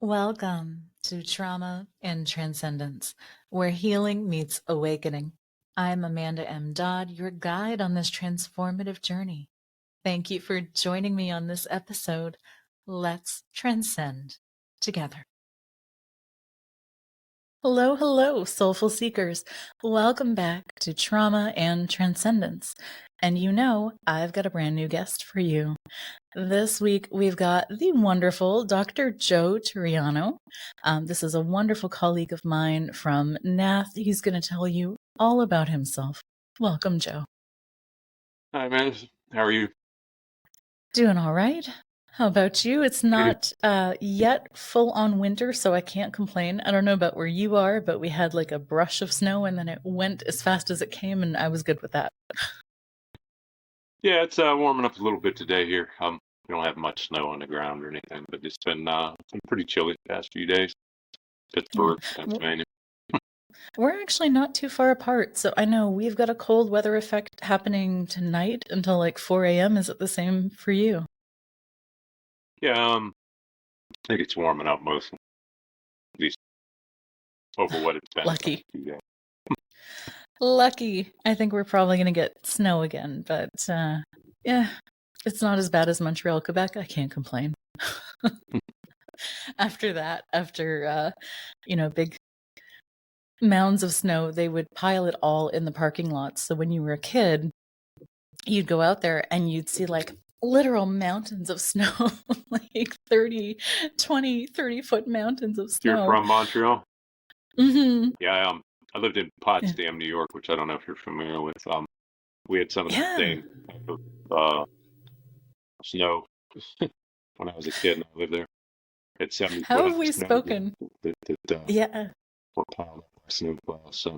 Welcome to Trauma and Transcendence, where healing meets awakening. I'm Amanda M. Dodd, your guide on this transformative journey. Thank you for joining me on this episode. Let's transcend together. Hello, hello, soulful seekers. Welcome back to Trauma and Transcendence. And you know, I've got a brand new guest for you. This week, we've got the wonderful Dr. Joe Turiano. This is a wonderful colleague of mine from NATH. He's going to tell you all about himself. Welcome, Joe. Hi, man. How are you? Doing all right. How about you? It's not yet full on winter, so I can't complain. I don't know about where you are, but we had like a brush of snow and then it went as fast as it came, and I was good with that. Yeah, it's warming up a little bit today here. We don't have much snow on the ground or anything, but it's been pretty chilly the past few days. Pittsburgh, Pennsylvania. We're actually not too far apart, so I know we've got a cold weather effect happening tonight until like 4 a.m. Is it the same for you? Yeah, I think it's warming up mostly. At least over what it's been. Lucky. Lucky. I think we're probably going to get snow again, but yeah, it's not as bad as Montreal, Quebec. I can't complain. After big mounds of snow, they would pile it all in the parking lots. So when you were a kid, you'd go out there and you'd see like literal mountains of snow, like 30 foot mountains of snow. You're from Montreal? Mm-hmm. Yeah, I lived in Potsdam, New York, which I don't know if you're familiar with. We had some of the same type of snow when I was a kid and I lived there. At 70 How have we spoken? Yeah. Or piled up our snow plow, so.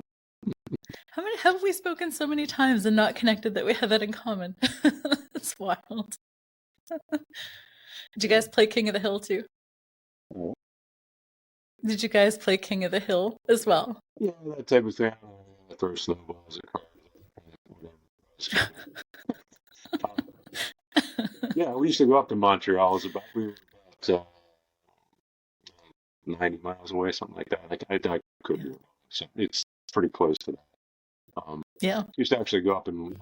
How have we spoken so many times and not connected that we have that in common? It's wild. Did you guys play King of the Hill too? Oh. Did you guys play King of the Hill as well? Yeah, that type of thing. Throw snowballs at cars, whatever. Yeah, we used to go up to Montreal. We were about 90 miles away, something like that. I could be wrong. So it's pretty close to that. Yeah. Used to actually go up and my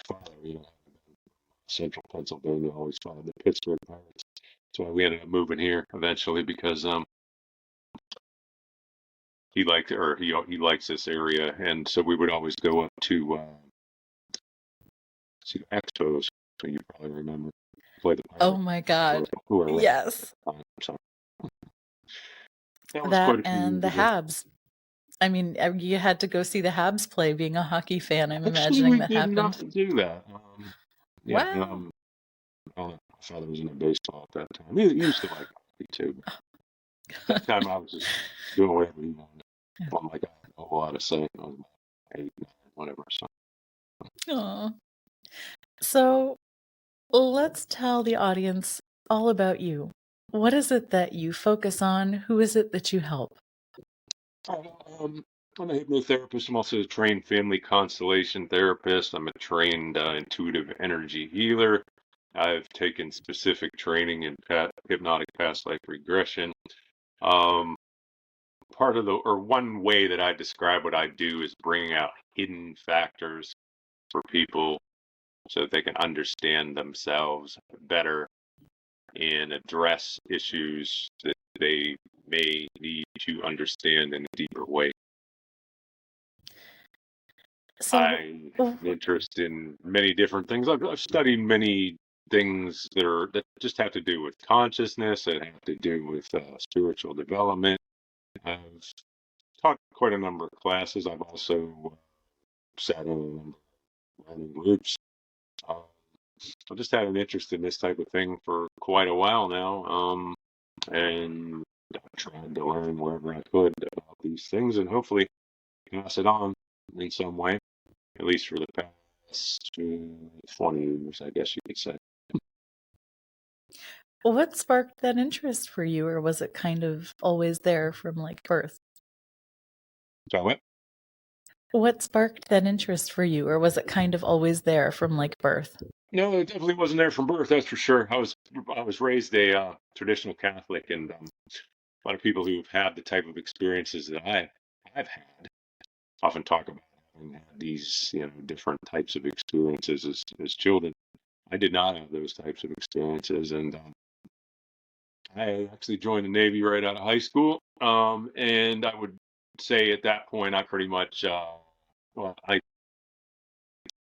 father, central Pennsylvania, always followed the Pittsburgh Pirates. That's why we ended up moving here eventually, because he likes this area, and so we would always go up to see the Expos. So you probably remember play the Pirates. Oh my God! Yes. That and the Habs. I mean, you had to go see the Habs play. Being a hockey fan, I'm imagining that happened. Not do that. Wow. My father was into baseball at that time. He used to like hockey too. That time I was just doing whatever he wanted. I'm like, I had a whole lot of say. I was 8, 9, whatever. So let's tell the audience all about you. What is it that you focus on? Who is it that you help? I'm a hypnotherapist. I'm also a trained Family Constellation Therapist. I'm a trained intuitive energy healer. I've taken specific training in hypnotic past life regression. One way that I describe what I do is bringing out hidden factors for people so that they can understand themselves better and address issues that they may need to understand in a deeper way. So, I'm interested in many different things. I've studied many things that just have to do with consciousness, that have to do with spiritual development. I've taught quite a number of classes. I've also sat in a number of learning groups. I've just had an interest in this type of thing for quite a while now, and I tried to learn wherever I could about these things, and hopefully pass it on in some way, at least for the past 20 years, I guess you could say. What sparked that interest for you, or was it kind of always there from like birth? So what sparked that interest for you, or was it kind of always there from like birth? No, it definitely wasn't there from birth, that's for sure. I was raised a traditional Catholic, and a lot of people who've had the type of experiences that I've had often talk about having had these, different types of experiences as children. I did not have those types of experiences, and I actually joined the Navy right out of high school. And I would say at that point, I pretty much, I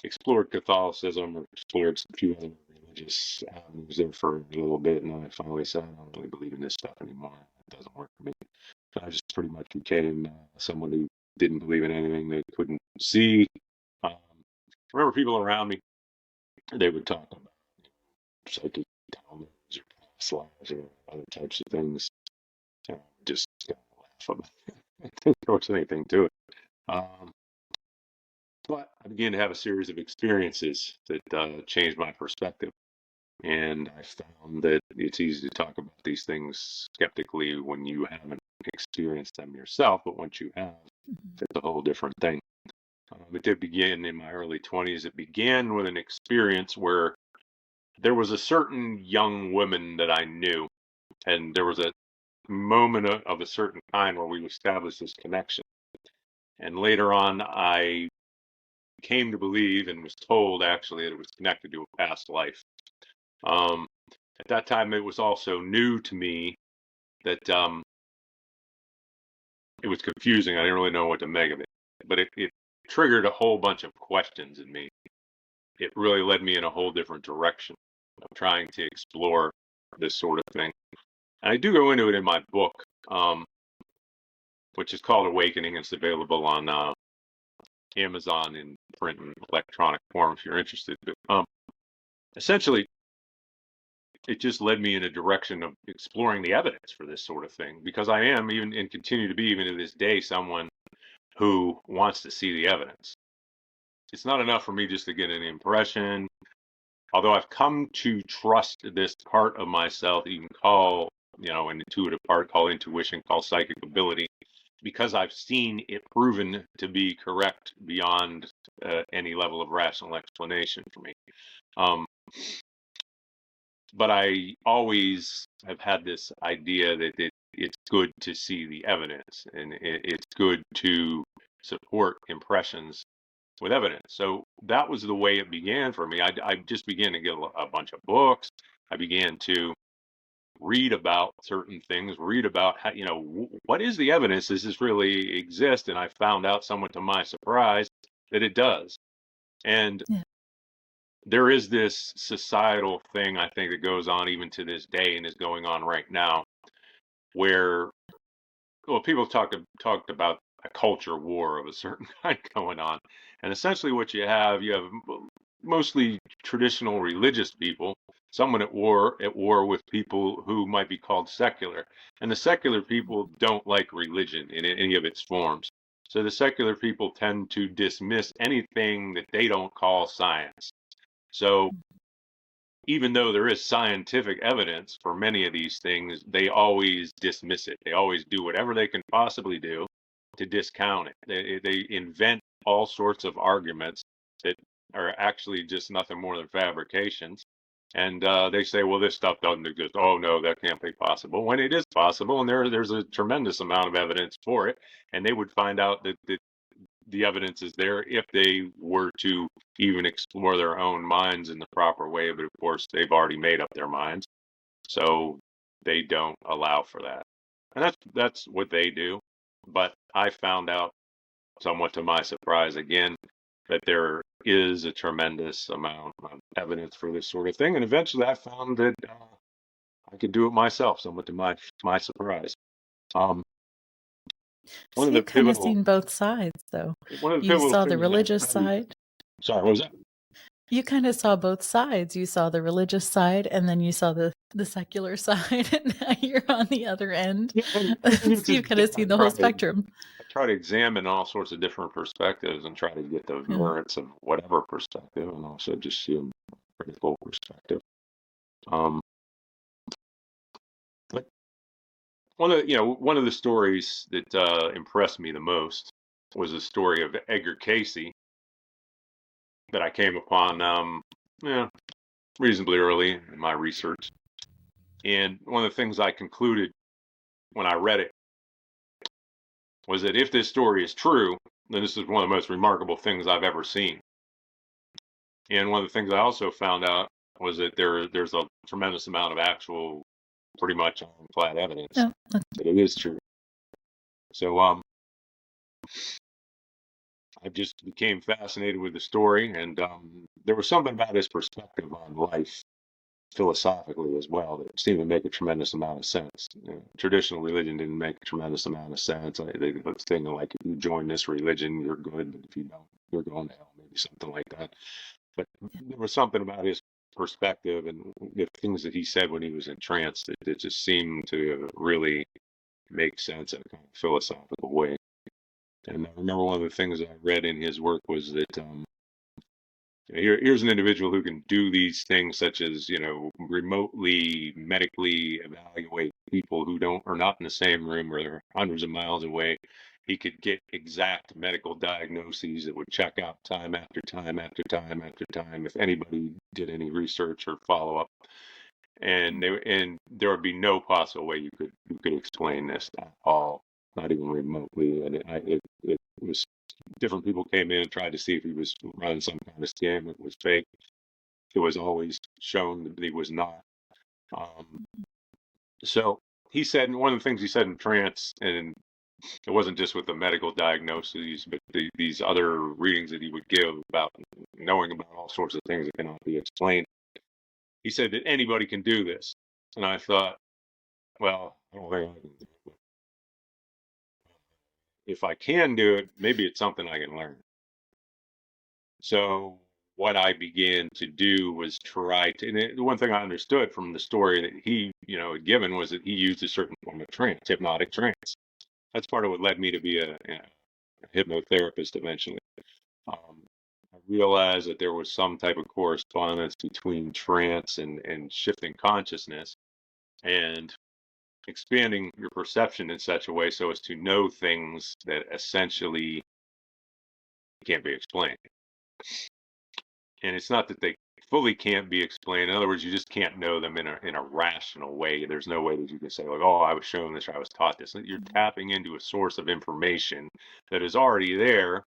explored Catholicism, or explored a few other religious avenues there for a little bit, and then I finally said, I don't really believe in this stuff anymore. It doesn't work for me. So I just pretty much became someone who didn't believe in anything they couldn't see. Um, I remember people around me, they would talk about psychic downloads or past lives or other types of things. Just laugh about it. There was anything to it. Um, but I began to have a series of experiences that changed my perspective. And I found that it's easy to talk about these things skeptically when you haven't experienced them yourself, but once you have, it's a whole different thing. It did begin in my early 20s. It began with an experience where there was a certain young woman that I knew, and there was a moment of a certain kind where we established this connection. And later on, I came to believe and was told actually that it was connected to a past life. Um, at that time, it was also new to me that it was confusing. I didn't really know what to make of it, but it triggered a whole bunch of questions in me. It really led me in a whole different direction of trying to explore this sort of thing. And I do go into it in my book, which is called Awakening. It's available on Amazon in print and electronic form if you're interested. But essentially, it just led me in a direction of exploring the evidence for this sort of thing, because I am, even and continue to be even to this day, someone who wants to see the evidence. It's not enough for me just to get an impression, although I've come to trust this part of myself, you can call, an intuitive part, call intuition, call psychic ability, because I've seen it proven to be correct beyond any level of rational explanation for me. But I always have had this idea that it's good to see the evidence, and it's good to support impressions with evidence. So that was the way it began for me. I just began to get a bunch of books. I began to read about certain things, read about how, what is the evidence? Does this really exist? And I found out, somewhat to my surprise, that it does. And Yeah. there is this societal thing, I think, that goes on even to this day and is going on right now, where, well, people talked about a culture war of a certain kind going on. And essentially what you have mostly traditional religious people, someone at war with people who might be called secular. And the secular people don't like religion in any of its forms. So the secular people tend to dismiss anything that they don't call science. So even though there is scientific evidence for many of these things, they always dismiss it. They always do whatever they can possibly do to discount it. They invent all sorts of arguments that are actually just nothing more than fabrications. And they say, well, this stuff doesn't exist. Oh, no, that can't be possible. When it is possible, and there's a tremendous amount of evidence for it. And they would find out that the evidence is there if they were to even explore their own minds in the proper way. But of course, they've already made up their minds, so they don't allow for that. And that's what they do. But I found out, somewhat to my surprise again, that there is a tremendous amount of evidence for this sort of thing. And eventually I found that I could do it myself, somewhat to my surprise. Um, one So of you the kind of pivotal seen both sides, though. one of the You pivotal saw the things that religious really, side. sorry, what was that? You kind of saw both sides. You saw the religious side, and then you saw the secular side, and now you're on the other end. Yeah, and So it's you've just, kind of seen the whole spectrum. I try to examine all sorts of different perspectives and try to get the Yeah. merits of whatever perspective, and also just see a critical perspective. Um, but one of the stories that impressed me the most was a story of Edgar Casey that I came upon, yeah, reasonably early in my research. And one of the things I concluded when I read it was that if this story is true, then this is one of the most remarkable things I've ever seen. And one of the things I also found out was that there's a tremendous amount of actual, pretty much flat evidence Oh, that it is true. So I just became fascinated with the story, and there was something about his perspective on life philosophically as well that seemed to make a tremendous amount of sense. Traditional religion didn't make a tremendous amount of sense. They was thinking like, if you join this religion, you're good, but if you don't, you're going to hell, maybe something like that. But there was something about his perspective and the things that he said when he was in trance that just seemed to really make sense in a kind of philosophical way. And I remember one of the things I read in his work was that here's an individual who can do these things, such as remotely medically evaluate people who don't are not in the same room or they're hundreds of miles away. He could get exact medical diagnoses that would check out time after time after time after time if anybody did any research or follow up. And there would be no possible way you could explain this at all, not even remotely. And it was different people came in and tried to see if he was running some kind of scam. It was fake. It was always shown that he was not. Um, so he said, one of the things he said in trance, and it wasn't just with the medical diagnoses, but these other readings that he would give about knowing about all sorts of things that cannot be explained. He said that anybody can do this. And I thought, well, I don't think I can do it. If I can do it, maybe it's something I can learn. So what I began to do was try to, and the one thing I understood from the story that he, had given was that he used a certain form of trance, hypnotic trance. That's part of what led me to be a hypnotherapist eventually. I realized that there was some type of correspondence between trance and shifting consciousness and expanding your perception in such a way so as to know things that essentially can't be explained. And it's not that they fully can't be explained. In other words, you just can't know them in a rational way. There's no way that you can say like, "Oh, I was shown this, or I was taught this." You're tapping into a source of information that is already there,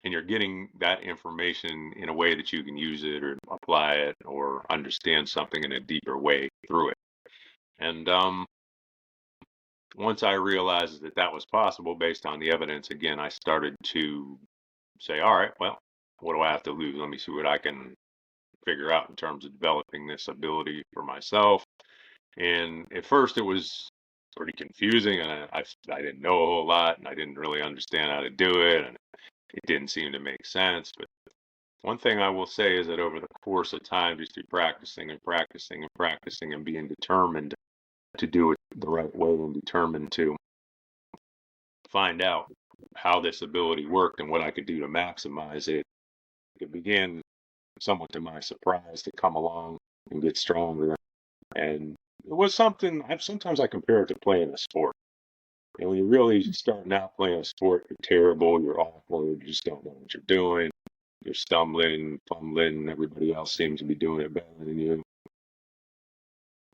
and you're getting that information in a way that you can use it or apply it or understand something in a deeper way through it. And once I realized that that was possible based on the evidence, again, I started to say, "All right, well, what do I have to lose? Let me see what I can figure out in terms of developing this ability for myself." And at first it was pretty confusing, and I didn't know a whole lot, and I didn't really understand how to do it, and it didn't seem to make sense. But one thing I will say is that over the course of time, just through practicing and practicing and practicing and being determined to do it the right way and determined to find out how this ability worked and what I could do to maximize it, it began somewhat to my surprise to come along and get stronger. And it was something sometimes I compare it to playing a sport. And when you're really starting out playing a sport, you're terrible, you're awful, you just don't know what you're doing. You're stumbling, fumbling, everybody else seems to be doing it better than you.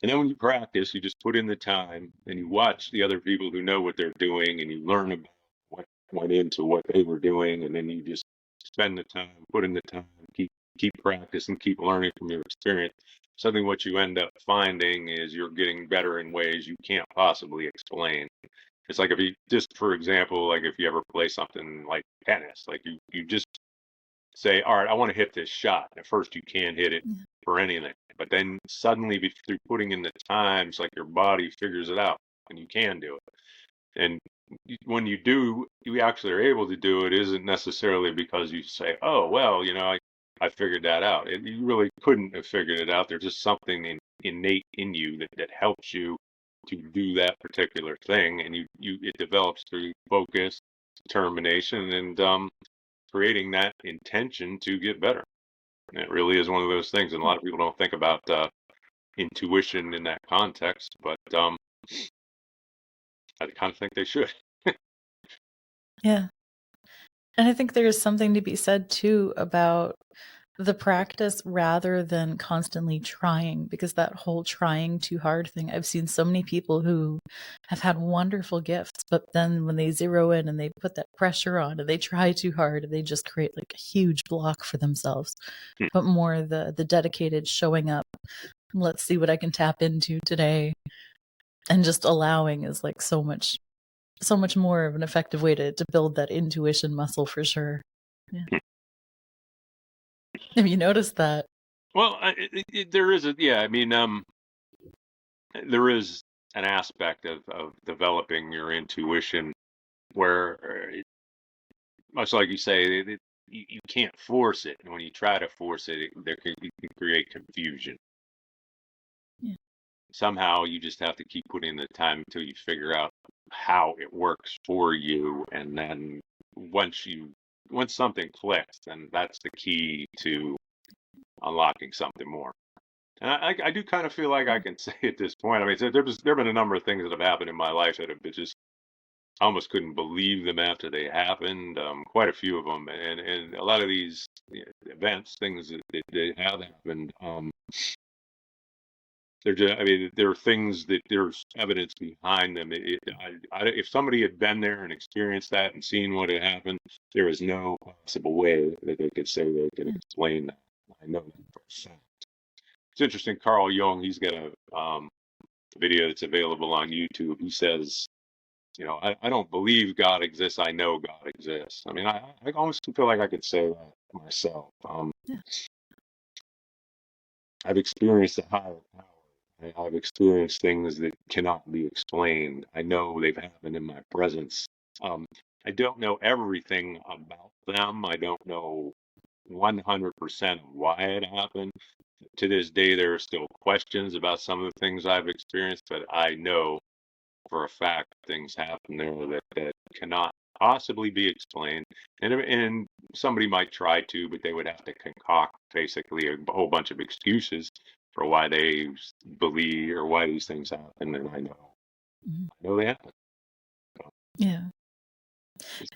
And then when you practice, you just put in the time and you watch the other people who know what they're doing and you learn about what went into what they were doing. And then you just spend the time, put in the time, keep practicing, keep learning from your experience. Suddenly what you end up finding is you're getting better in ways you can't possibly explain. It's like if you just, for example, like if you ever play something like tennis, like you just say, all right, I want to hit this shot. At first, you can't hit it for anything. But then suddenly, through putting in the time, it's like your body figures it out and you can do it. And when you do, you actually are able to do it, isn't necessarily because you say, oh, well, I figured that out. You really couldn't have figured it out. There's just something innate in you that helps you to do that particular thing. And it develops through focus, determination, and creating that intention to get better. And it really is one of those things, and a lot of people don't think about intuition in that context, but I kind of think they should. Yeah. And I think there's something to be said too about the practice rather than constantly trying, because that whole trying too hard thing, I've seen so many people who have had wonderful gifts, but then when they zero in and they put that pressure on and they try too hard, they just create like a huge block for themselves. But more the dedicated showing up, let's see what I can tap into today, and just allowing is like so much more of an effective way to build that intuition muscle for sure. Yeah. Have you noticed that? Well, there is I mean, there is an aspect of developing your intuition where, much like you say, you can't force it. And when you try to force it, you can create confusion. Yeah. Somehow you just have to keep putting in the time until you figure out how it works for you. And then once something clicks, then that's the key to unlocking something more. And I do kind of feel like I can say at this point, I mean, there have been a number of things that have happened in my life that have been just, I almost couldn't believe them after they happened. Quite a few of them, and a lot of these events, things that have happened. They're just, I mean, there are things that there's evidence behind them. If somebody had been there and experienced that and seen what had happened, there is no possible way that they could say they can explain that. I know that for a fact. It's interesting. Carl Jung, he's got a video that's available on YouTube. He says, I don't believe God exists. I know God exists. I mean, I almost feel like I could say that myself. Yeah. I've experienced a higher power. I've experienced things that cannot be explained. I know they've happened in my presence. I don't know everything about them. I don't know 100% why it happened. To this day, there are still questions about some of the things I've experienced, but I know for a fact things happen there that cannot possibly be explained. And somebody might try to, but they would have to concoct basically a whole bunch of excuses for why they believe or why these things happen. And Mm-hmm. I know they happen. So Yeah.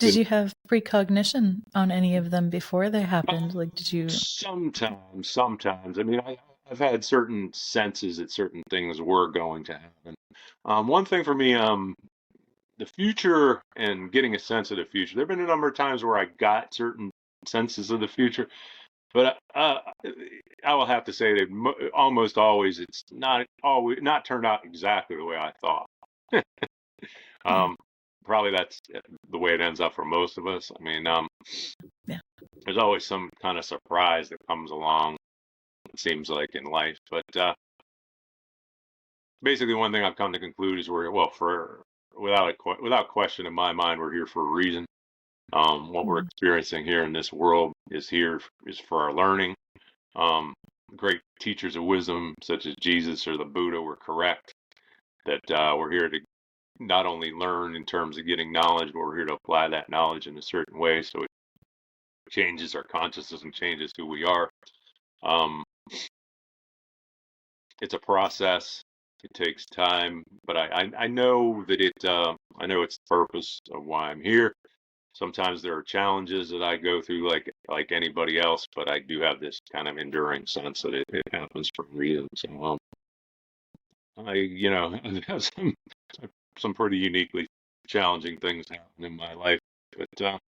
Did been, you have precognition on any of them before they happened? Like, did you? sometimes. I mean, I've had certain senses that certain things were going to happen. One thing for me, the future and getting a sense of the future. There have been a number of times where I got certain senses of the future, but I will have to say that almost always it's not turned out exactly the way I thought. Yeah. Probably that's the way it ends up for most of us. I mean, Yeah. there's always some kind of surprise that comes along. It seems like in life, but basically, one thing I've come to conclude is without question in my mind, we're here for a reason. What we're experiencing here in this world is for our learning. Great teachers of wisdom, such as Jesus or the Buddha, were correct that we're here to not only learn in terms of getting knowledge, but we're here to apply that knowledge in a certain way so it changes our consciousness and changes who we are. Um, it's a process. It takes time, but I know that I know it's the purpose of why I'm here. Sometimes there are challenges that I go through like anybody else, but I do have this kind of enduring sense that it happens for a reason. So I have some pretty uniquely challenging things happen in my life, but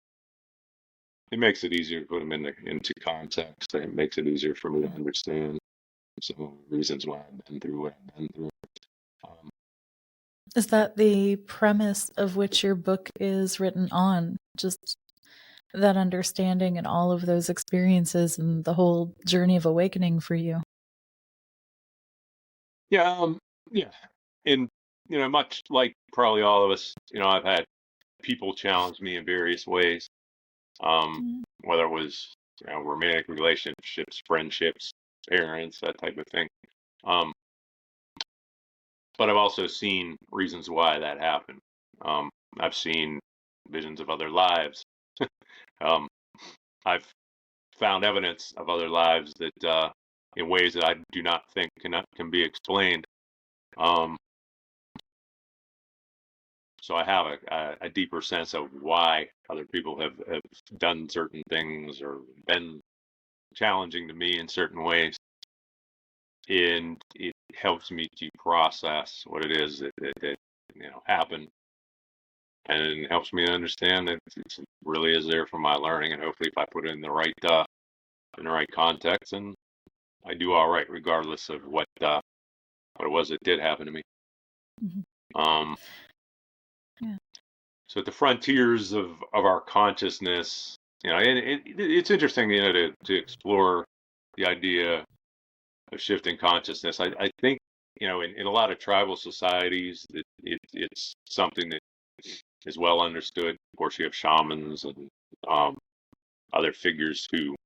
it makes it easier to put them into context. It makes it easier for me to understand some of the reasons why I've been through what I've been through. Is that the premise of which your book is written on? Just that understanding and all of those experiences and the whole journey of awakening for you? Yeah, yeah, and much like probably all of us, I've had people challenge me in various ways, whether it was romantic relationships, friendships, parents, that type of thing. Um, but I've also seen reasons why that happened. I've seen visions of other lives. Um, I've found evidence of other lives that in ways that I do not think can be explained. Um, so I have a deeper sense of why other people have done certain things or been challenging to me in certain ways, and it helps me to process what it is that happened, and it helps me to understand that it really is there for my learning, and hopefully if I put it in the right context, and I do all right regardless of what it was that did happen to me. Mm-hmm. Um, yeah. So at the frontiers of our consciousness, and it's interesting, to explore the idea of shifting consciousness. I think, in a lot of tribal societies, that it's something that is well understood. Of course, you have shamans and um, other figures who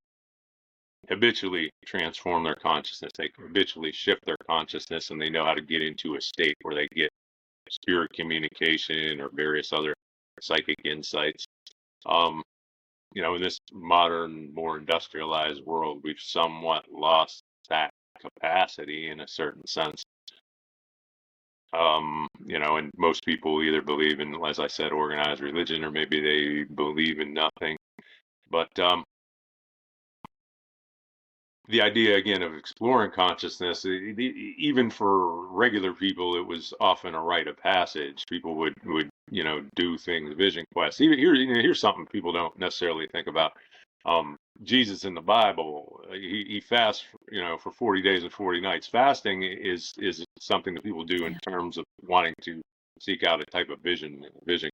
habitually transform their consciousness. They habitually shift their consciousness, and they know how to get into a state where they get spirit communication or various other psychic insights. Um, in this modern, more industrialized world, we've somewhat lost that capacity in a certain sense. And most people either believe in, as I said, organized religion, or maybe they believe in nothing. But the idea again of exploring consciousness, even for regular people, it was often a rite of passage. People would do things, vision quests. Even here's something people don't necessarily think about. Jesus in the Bible, he fasts, for 40 days and 40 nights. Fasting is something that people do in terms of wanting to seek out a type of vision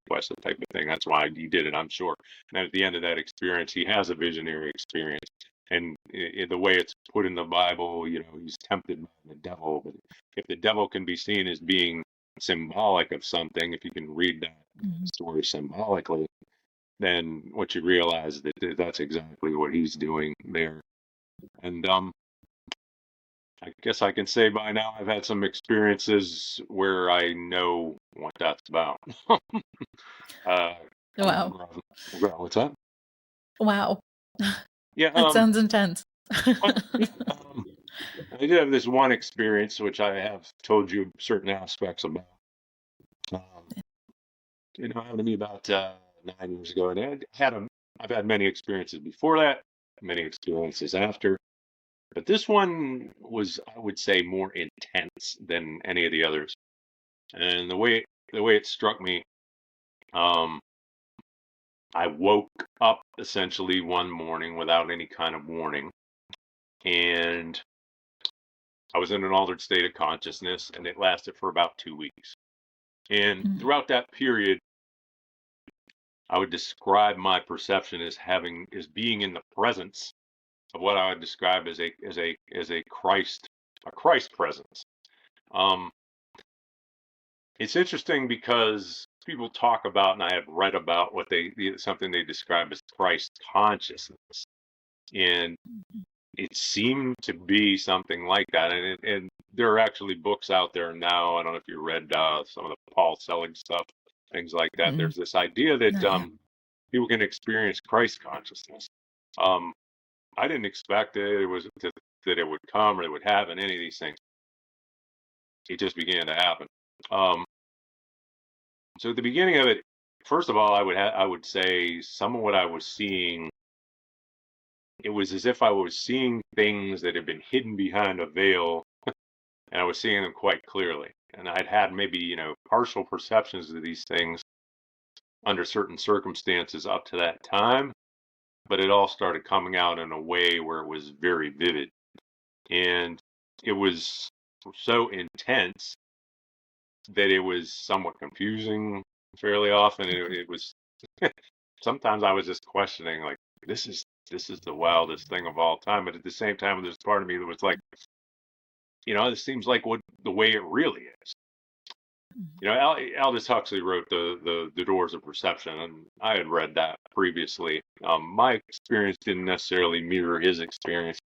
quest, a type of thing. That's why he did it, I'm sure. And at the end of that experience, he has a visionary experience. And the way it's put in the Bible, he's tempted by the devil. But if the devil can be seen as being symbolic of something, if you can read that story symbolically, then what you realize is that that's exactly what he's doing there. And I guess I can say by now I've had some experiences where I know what that's about. Wow. What's that? Wow. Yeah. That sounds intense. Yeah, I did have this one experience, which I have told you certain aspects about. Um, happened to me about 9 years ago, and I've had many experiences before that, many experiences after, but this one was, I would say, more intense than any of the others. And the way it struck me, um, I woke up essentially one morning without any kind of warning, and I was in an altered state of consciousness, and it lasted for about 2 weeks. And throughout that period, I would describe my perception as being in the presence of what I would describe as a Christ presence. Um, it's interesting because people talk about, and I have read about something they describe as Christ consciousness, and it seemed to be something like that. And there are actually books out there now. I don't know if you read some of the Paul Selig stuff, things like that. There's this idea that people can experience Christ consciousness. I didn't expect that it would come or it would happen. Any of these things, it just began to happen. So at the beginning of it, first of all, I would say some of what I was seeing, it was as if I was seeing things that had been hidden behind a veil, and I was seeing them quite clearly. And I'd had maybe partial perceptions of these things under certain circumstances up to that time, but it all started coming out in a way where it was very vivid. And it was so intense that it was somewhat confusing fairly often. It was sometimes I was just questioning, like, this is the wildest thing of all time. But at the same time, there's part of me that was like, this seems like the way it really is. Aldous Huxley wrote the Doors of Perception, and I had read that previously. My experience didn't necessarily mirror his experience,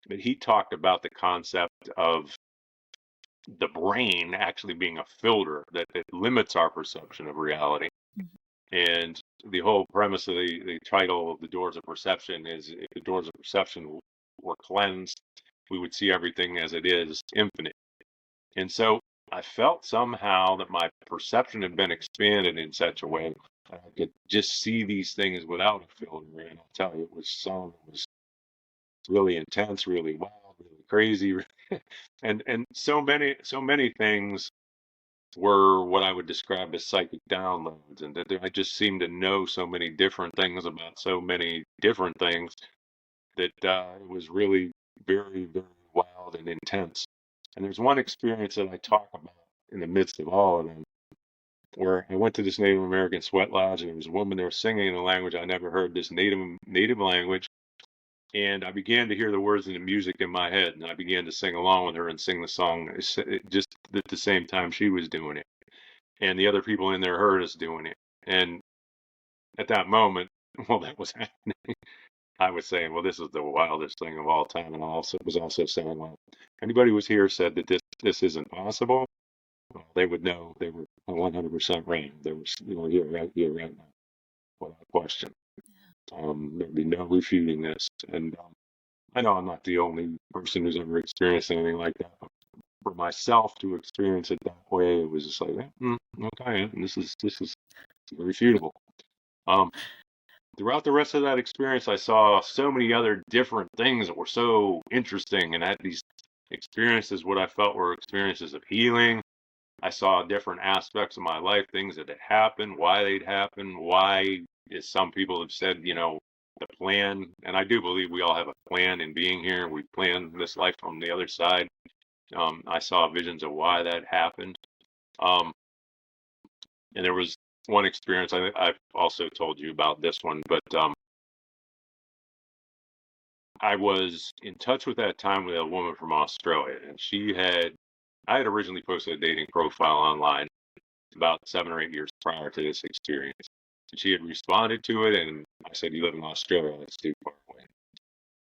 but he talked about the concept of the brain actually being a filter that limits our perception of reality. And the whole premise of the title of the Doors of Perception is, if the doors of perception were cleansed, we would see everything as it is, infinite. And so I felt somehow that my perception had been expanded in such a way that I could just see these things without a filter. And I'll tell you, it was really intense, really wild, really crazy, and so many things were what I would describe as psychic downloads, and that I just seemed to know so many different things about so many different things that it was really very, very wild and intense. And there's one experience that I talk about in the midst of all of them, where I went to this Native American sweat lodge, and there was a woman there singing in a language I never heard, this native language, and I began to hear the words and the music in my head, and I began to sing along with her and sing the song just at the same time she was doing it, and the other people in there heard us doing it. And at that moment, while that was happening, I was saying, well, this is the wildest thing of all time. And I was also saying, well, anybody who was here said that this isn't possible, well, they would know they were 100% right. They were here right now, without question. There'd be no refuting this. And I know I'm not the only person who's ever experienced anything like that. But for myself to experience it that way, it was just like, okay, this is irrefutable. Um, Throughout the rest of that experience, I saw so many other different things that were so interesting, and I had these experiences, what I felt were experiences of healing. I saw different aspects of my life, things that had happened, why they'd happened, why, as some people have said, the plan. And I do believe we all have a plan in being here. We plan this life on the other side. I saw visions of why that happened. Um, and there was one experience, I've also told you about this one, but I was in touch with that time with a woman from Australia, and I had originally posted a dating profile online about 7 or 8 years prior to this experience. And she had responded to it, and I said, "You live in Australia, that's too far away."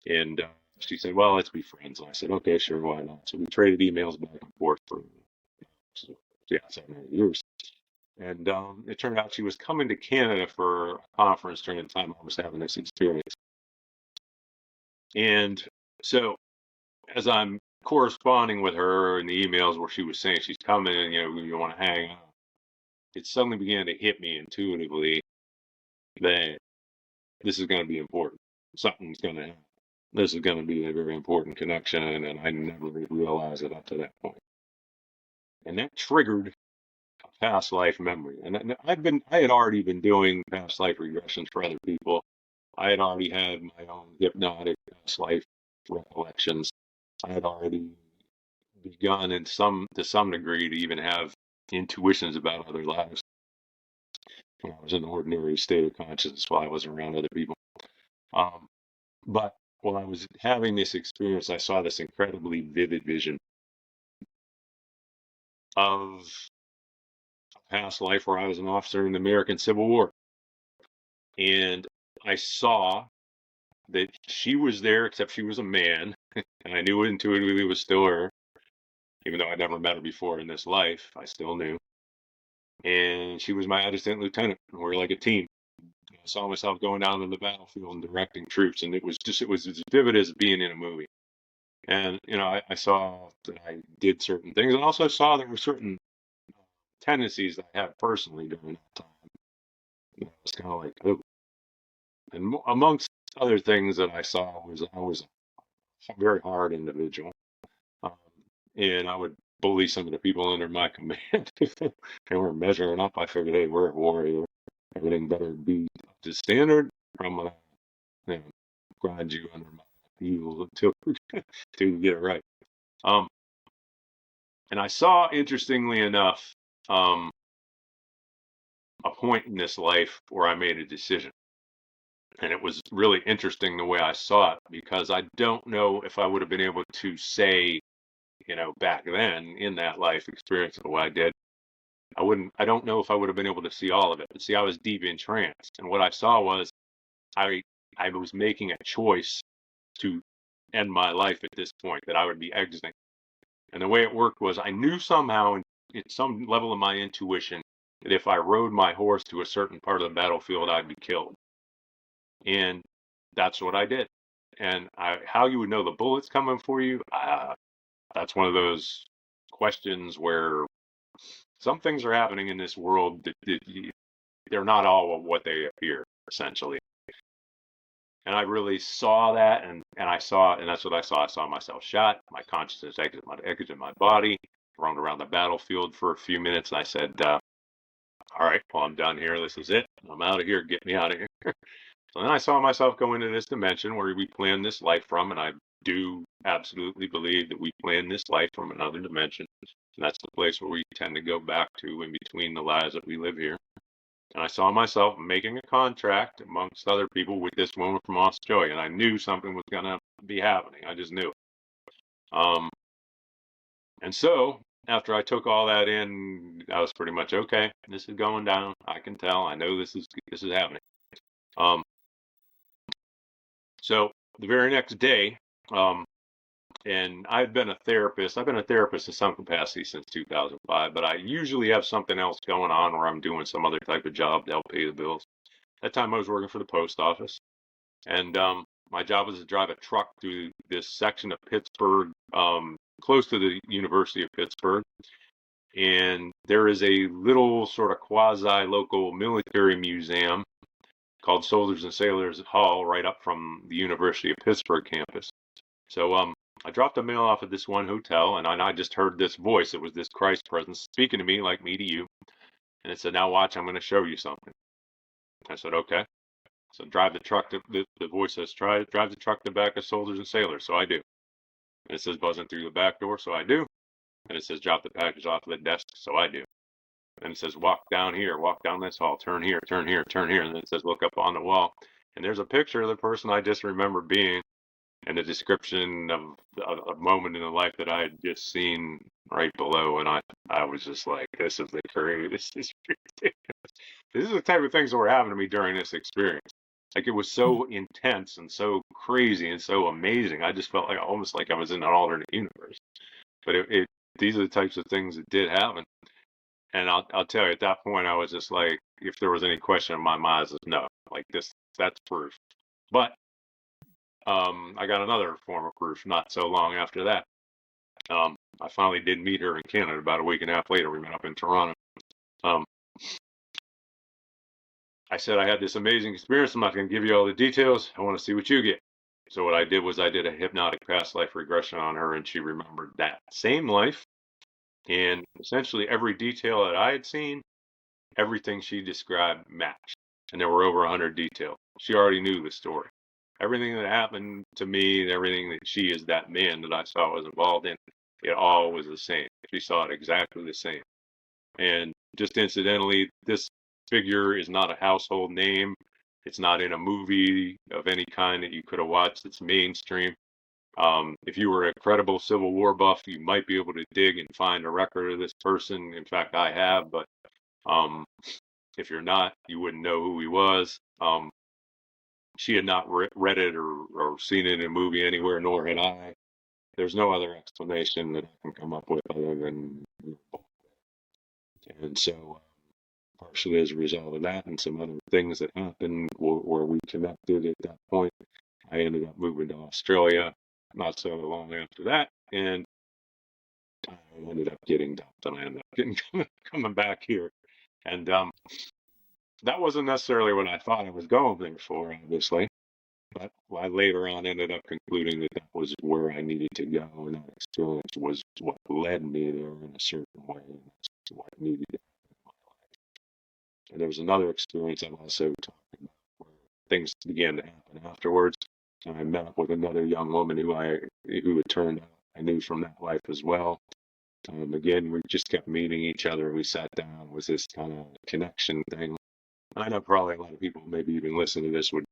And she said, "Well, let's be friends." And I said, "Okay, sure, why not?" So we traded emails back and forth for, so, yeah, 7 or 8 years. And it turned out she was coming to Canada for a conference during the time I was having this experience. And so as I'm corresponding with her in the emails where she was saying she's coming and you want to hang out, it suddenly began to hit me intuitively that this is going to be important. Something's going to happen. This is going to be a very important connection, and I never realized it up to that point. And that triggered a past life memory. And I had already been doing past life regressions for other people. I had already had my own hypnotic past life recollections. I had already begun to some degree to even have intuitions about other lives when I was in an ordinary state of consciousness while I wasn't around other people. Um, but while I was having this experience, I saw this incredibly vivid vision of a past life where I was an officer in the American Civil War. And I saw that she was there, except she was a man, and I knew intuitively it was still her, even though I'd never met her before in this life. I still knew. And she was my adjutant lieutenant. And we're like a team. I saw myself going down to the battlefield and directing troops, and it was as vivid as being in a movie. And I saw that I did certain things, and also saw there were certain tendencies that I had personally during that time. It's kind of like, oh. And amongst other things that I saw was I was a very hard individual, um, and I would bully some of the people under my command. They weren't measuring up. I figured, hey, we're at war here. Everything better be up to standard. I'm gonna, grind you under my heels until you get it right. Um, and I saw, interestingly enough, um, a point in this life where I made a decision. And it was really interesting the way I saw it, because I don't know if I would have been able to say, back then in that life experience the way I did. I don't know if I would have been able to see all of it. But see, I was deep in trance. And what I saw was I I was making a choice to end my life at this point, that I would be exiting. And the way it worked was I knew somehow, in some level of my intuition, that if I rode my horse to a certain part of the battlefield, I'd be killed. And that's what I did. And how you would know the bullet's coming for you, that's one of those questions where some things are happening in this world that they're not all what they appear, essentially. And I really saw that, and that's what I saw. I saw myself shot, my consciousness exited my body, roamed around the battlefield for a few minutes, and I said, all right, well, I'm done here. This is it. I'm out of here. Get me out of here. So then I saw myself go into this dimension where we plan this life from, and I do absolutely believe that we plan this life from another dimension. And that's the place where we tend to go back to in between the lives that we live here. And I saw myself making a contract amongst other people with this woman from Australia, and I knew something was going to be happening. I just knew it. And so after I took all that in, I was pretty much okay. This is going down. I can tell. I know this is happening. So the very next day, and I've been a therapist. I've been a therapist in some capacity since 2005, but I usually have something else going on where I'm doing some other type of job to help pay the bills. That time I was working for the post office, and my job was to drive a truck through this section of Pittsburgh, close to the University of Pittsburgh. And there is a little sort of quasi-local military museum called Soldiers and Sailors Hall right up from the University of Pittsburgh campus. So I dropped a mail off at this one hotel, and I just heard this voice. It was this Christ presence speaking to me like me to you. And it said, now watch, I'm going to show you something. I said, okay. So drive the truck to, the voice says, drive the truck to the back of Soldiers and Sailors. So I do. And it says buzzing through the back door. So I do. And it says drop the package off the desk. So I do. And it says walk down here, walk down this hall, turn here, turn here, turn here. And then it says look up on the wall. And there's a picture of the person I just remember being, and a description of a moment in the life that I had just seen right below. And I was just like, this is the crazy, this is ridiculous. This is the type of things that were happening to me during this experience. Like it was so intense and so crazy and so amazing. I just felt like almost like I was in an alternate universe. But these are the types of things that did happen. And I'll tell you, at that point, I was just like, if there was any question in my mind, I was no, like that's proof. But I got another form of proof not so long after that. I finally did meet her in Canada about a week and a half later. We met up in Toronto. I said I had this amazing experience. I'm not going to give you all the details. I want to see what you get. So what I did was I did a hypnotic past life regression on her, and she remembered that same life. And essentially every detail that I had seen, everything she described matched. And there were over 100 details. She already knew the story. Everything that happened to me, everything that she as that man that I saw was involved in, it all was the same. She saw it exactly the same. And just incidentally, this figure is not a household name. It's not in a movie of any kind that you could have watched. It's mainstream. If you were a credible Civil War buff, you might be able to dig and find a record of this person. In fact, I have, but if you're not, you wouldn't know who he was. She had not read it or seen it in a movie anywhere, nor had I. There's no other explanation that I can come up with other than. And so, partially as a result of that and some other things that happened where we connected at that point, I ended up moving to Australia not so long after that. And I ended up getting dumped, and I ended up coming back here. And that wasn't necessarily what I thought I was going for, obviously. But I later on ended up concluding that was where I needed to go, and that experience was what led me there in a certain way. And that's what I needed in my life. And there was another experience I'm also talking about where things began to happen afterwards. And I met up with another young woman who it turned out I knew from that life as well. Again, we just kept meeting each other. We sat down. It was this kind of connection thing. I know probably a lot of people, maybe even listen to this, would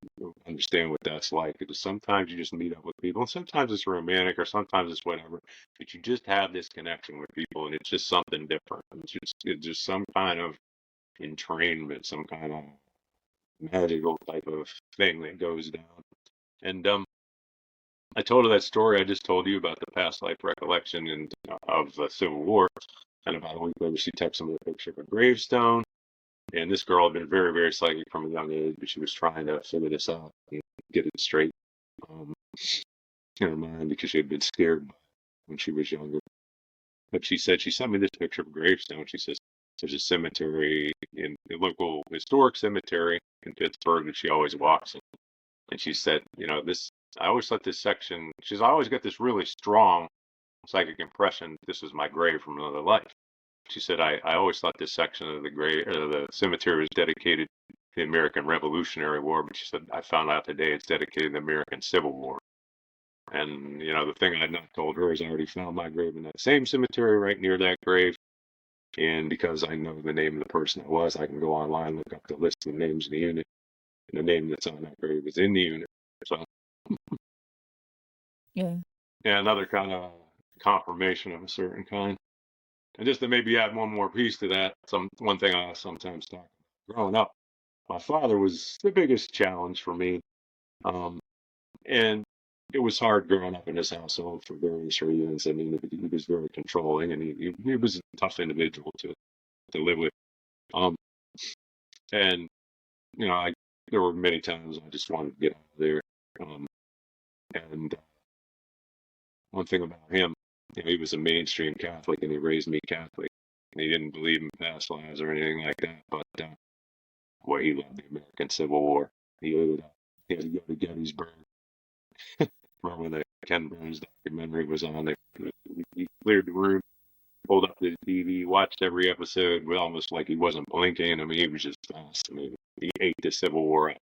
understand what that's like. Because sometimes you just meet up with people, and sometimes it's romantic, or sometimes it's whatever. But you just have this connection with people, and it's just something different. It's just some kind of entrainment, some kind of magical type of thing that goes down. And I told her that story I just told you about the past life recollection and of the Civil War. And about a week later, she texted me a picture of a gravestone. And this girl had been very, very psychic from a young age, but she was trying to figure this out and get it straight in her mind because she had been scared when she was younger. But she said she sent me this picture of a gravestone. She says there's a cemetery in the local historic cemetery in Pittsburgh that she always walks in. And she said, I always thought this section, I always got this really strong psychic impression this was my grave from another life. She said, I always thought this section of the grave, the cemetery was dedicated to the American Revolutionary War, but she said, I found out today it's dedicated to the American Civil War. And, the thing I had not told her is I already found my grave in that same cemetery right near that grave. And because I know the name of the person it was, I can go online, look up the list of the names in the unit, and the name that's on that grave is in the unit. So, Yeah. yeah, another kind of confirmation of a certain kind. And just to maybe add one more piece to that, one thing I sometimes talk about. Growing up, my father was the biggest challenge for me. And it was hard growing up in his household for various reasons. I mean, he was very controlling, and he was a tough individual to live with. Um, and there were many times I just wanted to get out of there. And one thing about him, he was a mainstream Catholic, and he raised me Catholic. And he didn't believe in past lives or anything like that. But boy, he loved the American Civil War. He had to go to Gettysburg. Remember the Ken Burns documentary was on. He cleared the room, pulled up the TV, watched every episode, almost like he wasn't blinking. I mean, he was just fast. I mean, he ate the Civil War up.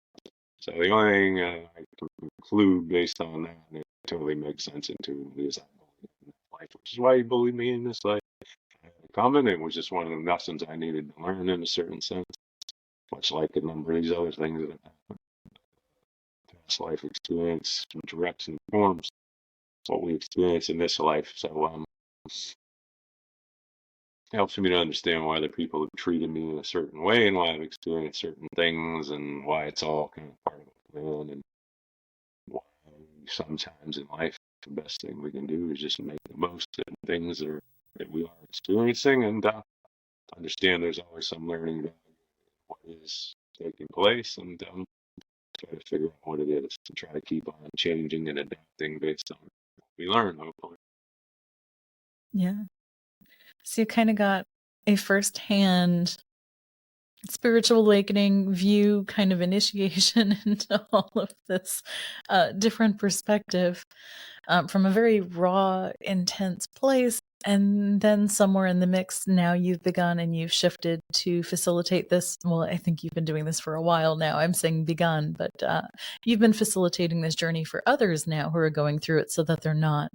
So the only thing I can conclude based on that, and it totally makes sense into him, is I bullied him in life, which is why he bullied me in this life. Common, it was just one of the lessons I needed to learn in a certain sense, much like a number of these other things that happen. Past life experience directs and informs what we experience in this life. So it helps me to understand why the people have treated me in a certain way and why I've experienced certain things and why it's all kind of part of the plan, and why sometimes in life the best thing we can do is just make the most of things that we are experiencing, and understand there's always some learning value in what is taking place, and try to figure out what it is and try to keep on changing and adapting based on what we learn, hopefully. Yeah. So you kind of got a firsthand spiritual awakening view, kind of initiation into all of this different perspective from a very raw, intense place. And then somewhere in the mix, now you've begun and you've shifted to facilitate this. Well, I think you've been doing this for a while now. I'm saying begun, but you've been facilitating this journey for others now who are going through it so that they're not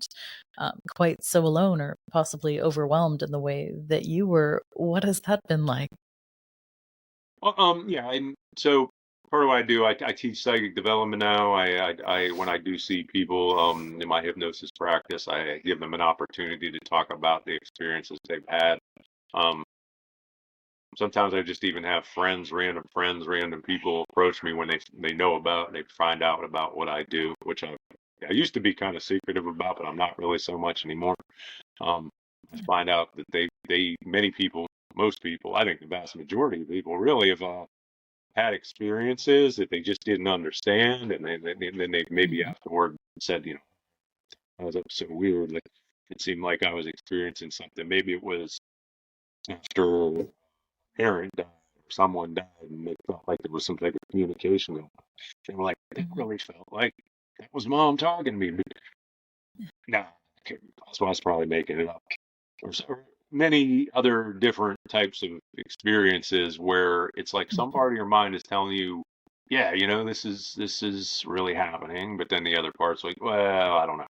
quite so alone or possibly overwhelmed in the way that you were. What has that been like? Well, yeah, and so part of what I do, I teach psychic development now. When I do see people in my hypnosis practice, I give them an opportunity to talk about the experiences they've had. Um, Sometimes I just even have random friends, random people approach me when they know about, they find out about what I do, which I used to be kind of secretive about, but I'm not really so much anymore. I find out that many people, most people, I think the vast majority of people really have had experiences that they just didn't understand, and then they maybe Mhm. afterward said, I was up so weird. Like it seemed like I was experiencing something. Maybe it was after a parent died or someone died, and they felt like there was some type of communication going on. They were like, that Mhm. really felt like that was mom talking to me. But nah, okay, I was probably making it up. Or many other different types of experiences where it's like some Mhm. part of your mind is telling you, yeah, this is really happening, but then the other part's like, well, I don't know.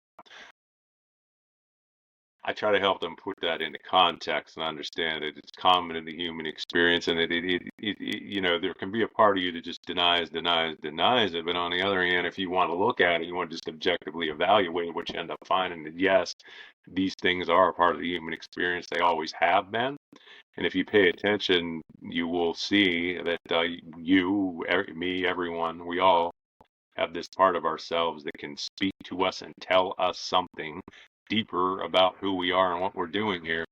I try to help them put that into context and understand that it's common in the human experience, and that there can be a part of you that just denies it. But on the other hand, if you want to look at it, you want to just objectively evaluate it, what you end up finding that yes, these things are a part of the human experience. They always have been. And if you pay attention, you will see that me, everyone, we all have this part of ourselves that can speak to us and tell us something deeper about who we are and what we're doing here.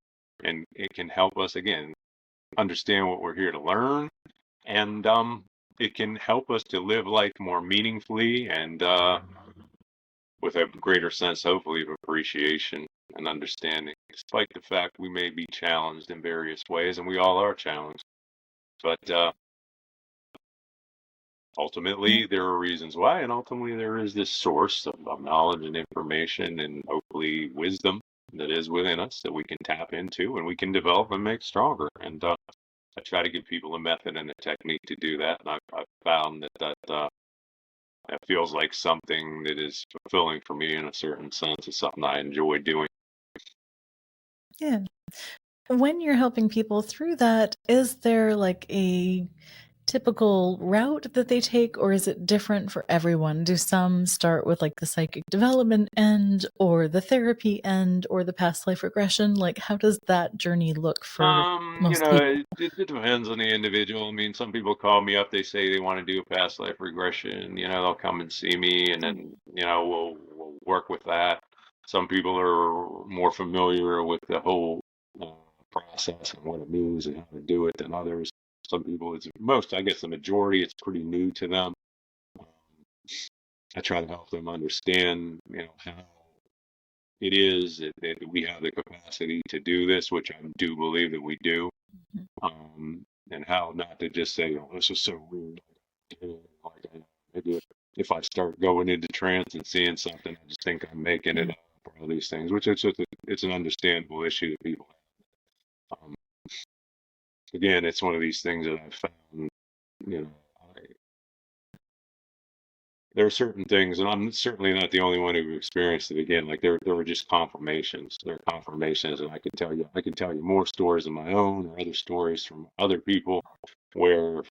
And it can help us, again, understand what we're here to learn. And it can help us to live life more meaningfully and with a greater sense, hopefully, of appreciation and understanding, despite the fact we may be challenged in various ways, and we all are challenged. But ultimately there are reasons why, and ultimately there is this source of knowledge and information and hopefully wisdom that is within us that we can tap into and we can develop and make stronger. And I try to give people a method and a technique to do that, and I've found that feels like something that is fulfilling for me in a certain sense. It's something I enjoy doing. Yeah. When you're helping people through that, is there like a typical route that they take, or is it different for everyone? Do some start with like the psychic development end, or the therapy end, or the past life regression? Like, how does that journey look for most people? It depends on the individual. I mean, some people call me up, they say they want to do a past life regression. They'll come and see me, and then we'll work with that. Some people are more familiar with the whole uh, process and what it means and how to do it than others. Some people, I guess the majority, it's pretty new to them. Um, I try to help them understand, how it is that we have the capacity to do this, which I do believe that we do, and how not to just say, "Oh, this is so weird." Like, maybe if I start going into trance and seeing something, I just think I'm making it up, or all these things, which it's an understandable issue that people have. Again, it's one of these things that I've found, you know, there are certain things, and I'm certainly not the only one who experienced it. Again, like there were just confirmations. There are confirmations, and I can tell you more stories of my own or other stories from other people where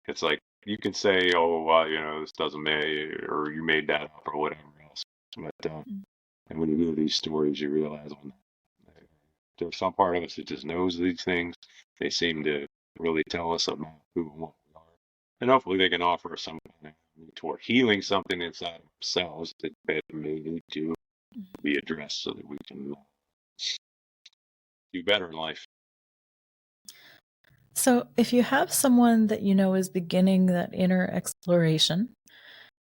it's like you can say, "Oh, well, this doesn't make," or "You made that up," or whatever else. But and when you hear these stories, you realize, there's some part of us that just knows these things. They seem to really tell us about who and what we are. And hopefully they can offer some kind of toward healing something inside of ourselves that may need to be addressed so that we can do better in life. So, if you have someone that you know is beginning that inner exploration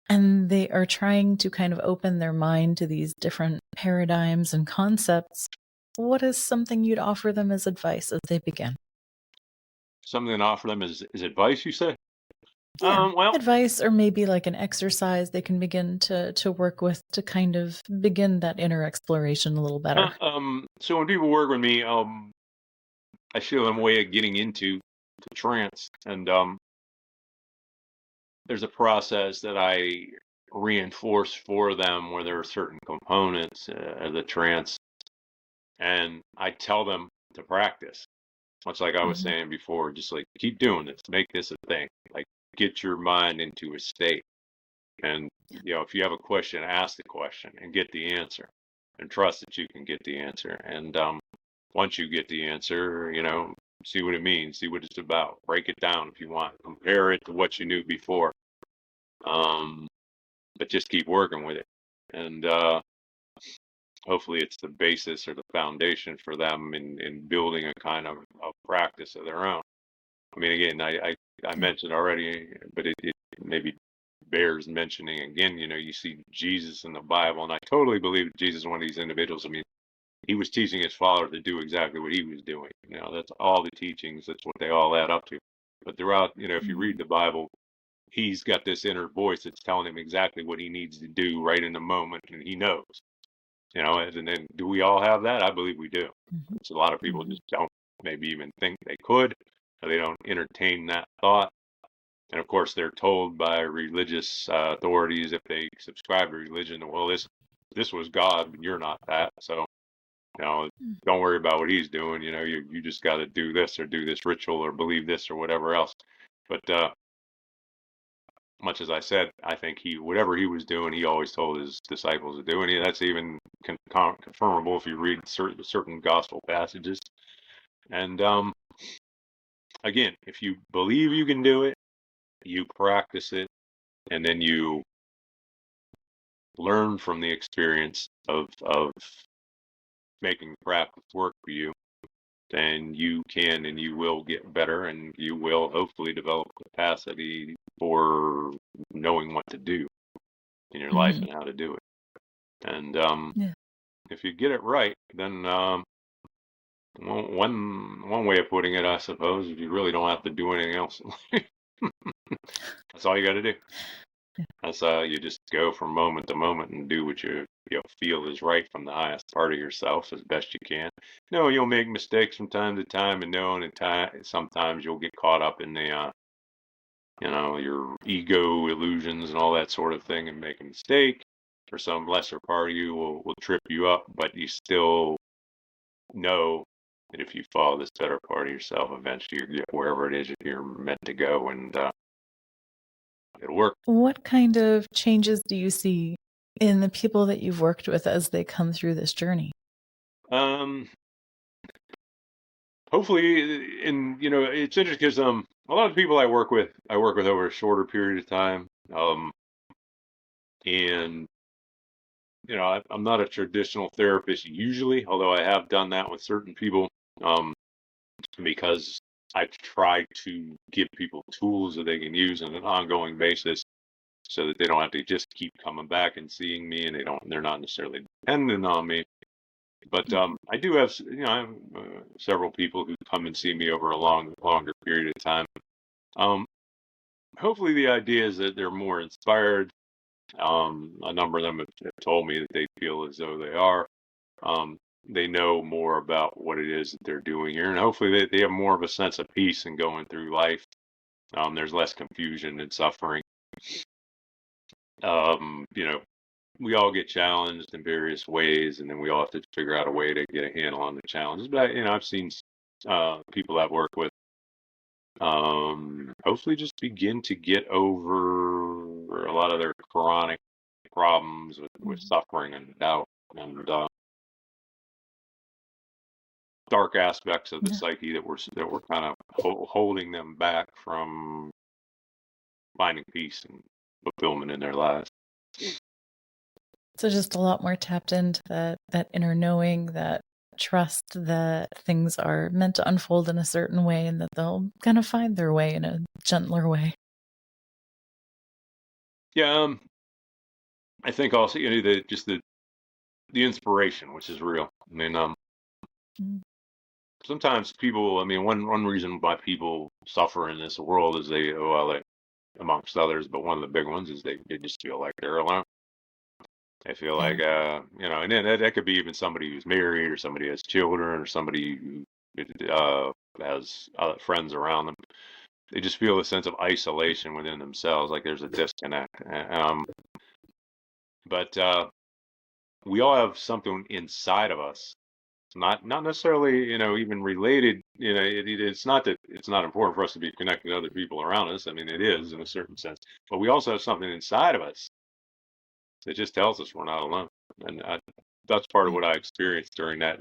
and they are trying to kind of open their mind to these different paradigms and concepts, what is something you'd offer them as advice as they begin? Something to offer them is advice, you say? Yeah, Well, advice or maybe like an exercise they can begin to work with to kind of begin that inner exploration a little better. so when people work with me, I show them a way of getting into trance, and there's a process that I reinforce for them where there are certain components of the trance, and I tell them to practice. Much like I was Mhm. saying before, just like keep doing this, make this a thing. Like get your mind into a state, and if you have a question, ask the question and get the answer, and trust that you can get the answer. And once you get the answer, see what it means, see what it's about, break it down if you want, compare it to what you knew before. Um, but just keep working with it. And hopefully it's the basis or the foundation for them in building a kind of a practice of their own. I mean, again, I Yeah. mentioned already, but it maybe bears mentioning again. You see Jesus in the Bible, and I totally believe that Jesus is one of these individuals. I mean, he was teaching his father to do exactly what he was doing. That's all the teachings. That's what they all add up to. But throughout, if you read Mhm. the Bible, he's got this inner voice that's telling him exactly what he needs to do right in the moment, and he knows. And then do we all have that? I believe we do. Mhm. It's a lot of people Mhm. just don't maybe even think they could, or they don't entertain that thought. And of course, they're told by religious authorities if they subscribe to religion, well, this was God, but you're not that. So you know, Mhm. don't worry about what he's doing. You just got to do this or do this ritual or believe this or whatever else. But much as I said, I think whatever he was doing, he always told his disciples to do, and that's even confirmable if you read certain gospel passages. And again, if you believe you can do it, you practice it, and then you learn from the experience of making the practice work for you, then you can and you will get better, and you will hopefully develop capacity for knowing what to do in your life Mhm. and how to do it. And Yeah. if you get it right, then one way of putting it, I suppose, is you really don't have to do anything else. That's all you got to do. That's you just go from moment to moment and do what you feel is right from the highest part of yourself as best you can. No, you'll make mistakes from time to time, and sometimes you'll get caught up in the your ego illusions and all that sort of thing and make a mistake, or some lesser part of you will trip you up, but you still know that if you follow this better part of yourself, eventually you get wherever it is you're meant to go, and it'll work. What kind of changes do you see in the people that you've worked with as they come through this journey? Hopefully, it's interesting because a lot of people I work with over a shorter period of time. And I'm not a traditional therapist usually, although I have done that with certain people, um, because I try to give people tools that they can use on an ongoing basis, so that they don't have to just keep coming back and seeing me, and they're not necessarily dependent on me. But I do have, I have several people who come and see me over a longer period of time. Um, Hopefully, the idea is that they're more inspired. A number of them have told me that they feel as though they are. They know more about what it is that they're doing here, and hopefully, they have more of a sense of peace in going through life. There's less confusion and suffering. Um, you know, we all get challenged in various ways, and then we all have to figure out a way to get a handle on the challenges. But I've seen people I've worked with hopefully just begin to get over a lot of their chronic problems with suffering and doubt and dark aspects of the psyche that were kind of holding them back from finding peace and fulfillment in their lives. So just a lot more tapped into that inner knowing, that trust that things are meant to unfold in a certain way and that they'll kind of find their way in a gentler way. Yeah, I think also the inspiration, which is real. I mean, sometimes people. I mean, one reason why people suffer in this world is they, amongst others, but one of the big ones is they just feel like they're alone. They feel like, and then that could be even somebody who's married or somebody who has children or somebody who has other friends around them. They just feel a sense of isolation within themselves, like there's a disconnect. But we all have something inside of us, not necessarily, even related. It's not that it's not important for us to be connected to other people around us. I mean, it is in a certain sense, but we also have something inside of us that just tells us we're not alone. And that's part of what I experienced during that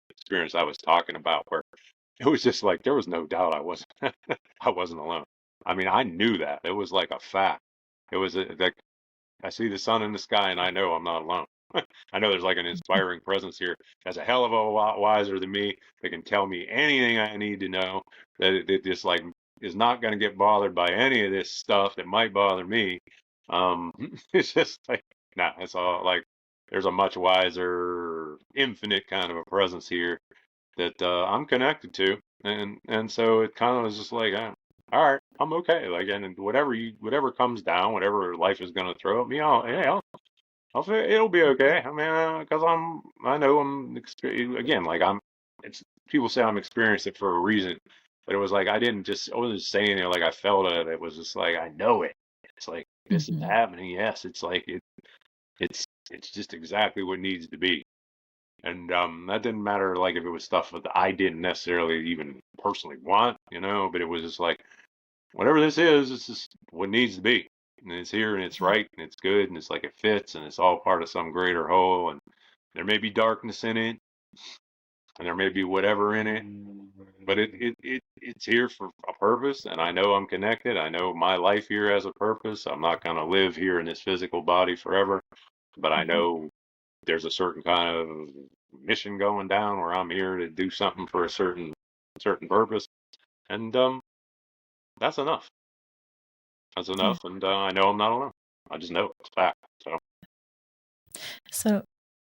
experience I was talking about, where it was just like there was no doubt I wasn't I wasn't alone. I mean, I knew that. It was like a fact. It was like I see the sun in the sky, and I know I'm not alone. I know there's like an inspiring presence here that's a hell of a lot wiser than me. That can tell me anything I need to know. That it just like is not going to get bothered by any of this stuff that might bother me. Um, it's just like, nah, it's all like there's a much wiser, infinite kind of a presence here that I'm connected to, and so it kind of was just like, all right, I'm okay. Like, and whatever comes down, whatever life is going to throw at me, it'll be okay. I mean, because I know again, like it's people say I'm experienced it for a reason, but it was like I wasn't saying it like I felt it. It was just like I know it. It's like this is happening. Yes, it's like it's just exactly what needs to be. And that didn't matter like if it was stuff that I didn't necessarily even personally want, but it was just like whatever this is, it's just what needs to be. And it's here and it's right and it's good and it's like it fits and it's all part of some greater whole, and there may be darkness in it and there may be whatever in it, but it's here for a purpose, and I know I'm connected. I know my life here has a purpose. I'm not gonna live here in this physical body forever, but I know there's a certain kind of mission going down where I'm here to do something for a certain purpose, and that's enough. That's enough, and I know I'm not alone. I just know it's fact. So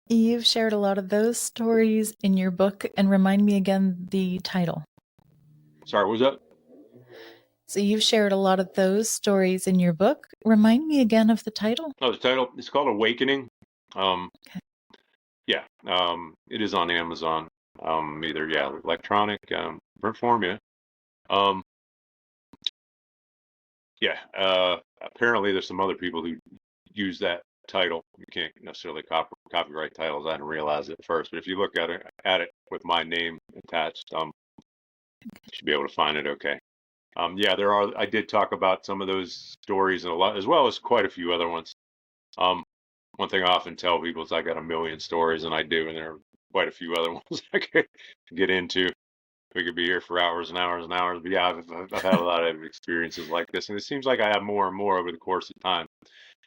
you've shared a lot of those stories in your book, and remind me again the title. Sorry, what was that? So you've shared a lot of those stories in your book. Remind me again of the title. Oh, the title, it's called Awakening. Okay. Yeah, it is on Amazon. Either, yeah, electronic, print form, yeah. Um, yeah, apparently there's some other people who use that title. You can't necessarily copyright titles. I didn't realize it at first, but if you look at it with my name attached, you should be able to find it okay. Yeah, I did talk about some of those stories and a lot, as well as quite a few other ones. Um, One thing I often tell people is I got a million stories, and I do, and there are quite a few other ones I could get into. We could be here for hours and hours and hours, but yeah, I've had a lot of experiences like this, and it seems like I have more and more over the course of time.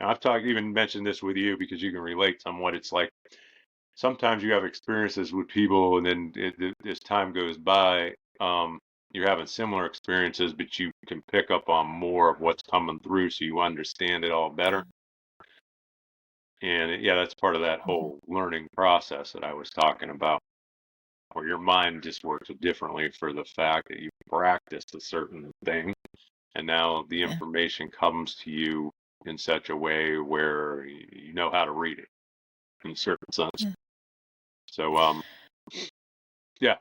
And even mentioned this with you because you can relate somewhat. It's like sometimes you have experiences with people, and then as time goes by, you're having similar experiences, but you can pick up on more of what's coming through, so you understand it all better. And yeah, that's part of that whole learning process that I was talking about, where your mind just works differently for the fact that you practiced a certain thing, and now the Yeah. information comes to you in such a way where you know how to read it in a certain sense. Yeah. So, yeah,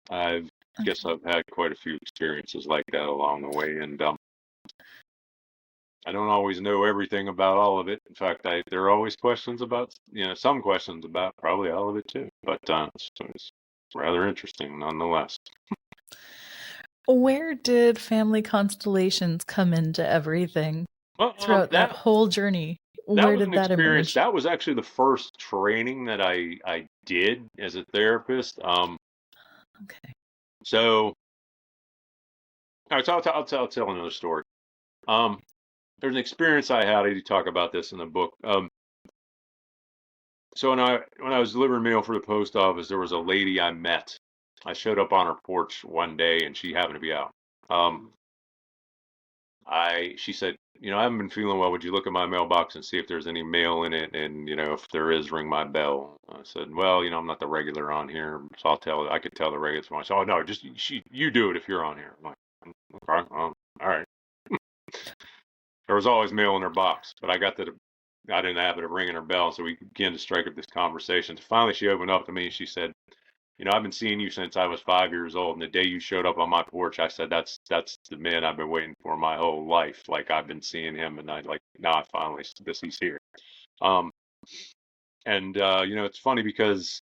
I guess Okay. I've had quite a few experiences like that along the way, and I don't always know everything about all of it. In fact, there are always questions about, some questions about probably all of it too. But it's rather interesting nonetheless. Where did family constellations come into everything Well, throughout that whole journey? that Where was did an that experience. emerge? That was actually the first training that I did as a therapist. Okay. So, all right, so I'll tell another story. Um, there's an experience I had. I talk about this in the book. So when I was delivering mail for the post office, there was a lady I met. I showed up on her porch one day, and she happened to be out. Um, she said, I haven't been feeling well. Would you look at my mailbox and see if there's any mail in it? And if there is, ring my bell. I said, well, I'm not the regular on here, so I could tell the regular. So I said, oh no, just you do it if you're on here. I'm like, okay, all right. There was always mail in her box, but I didn't have it ringing her bell, so we began to strike up this conversation. So finally, she opened up to me and she said, I've been seeing you since I was 5 years old, and the day you showed up on my porch, I said, that's the man I've been waiting for my whole life. Like I've been seeing him, and I like now I finally he's here. Um, and it's funny because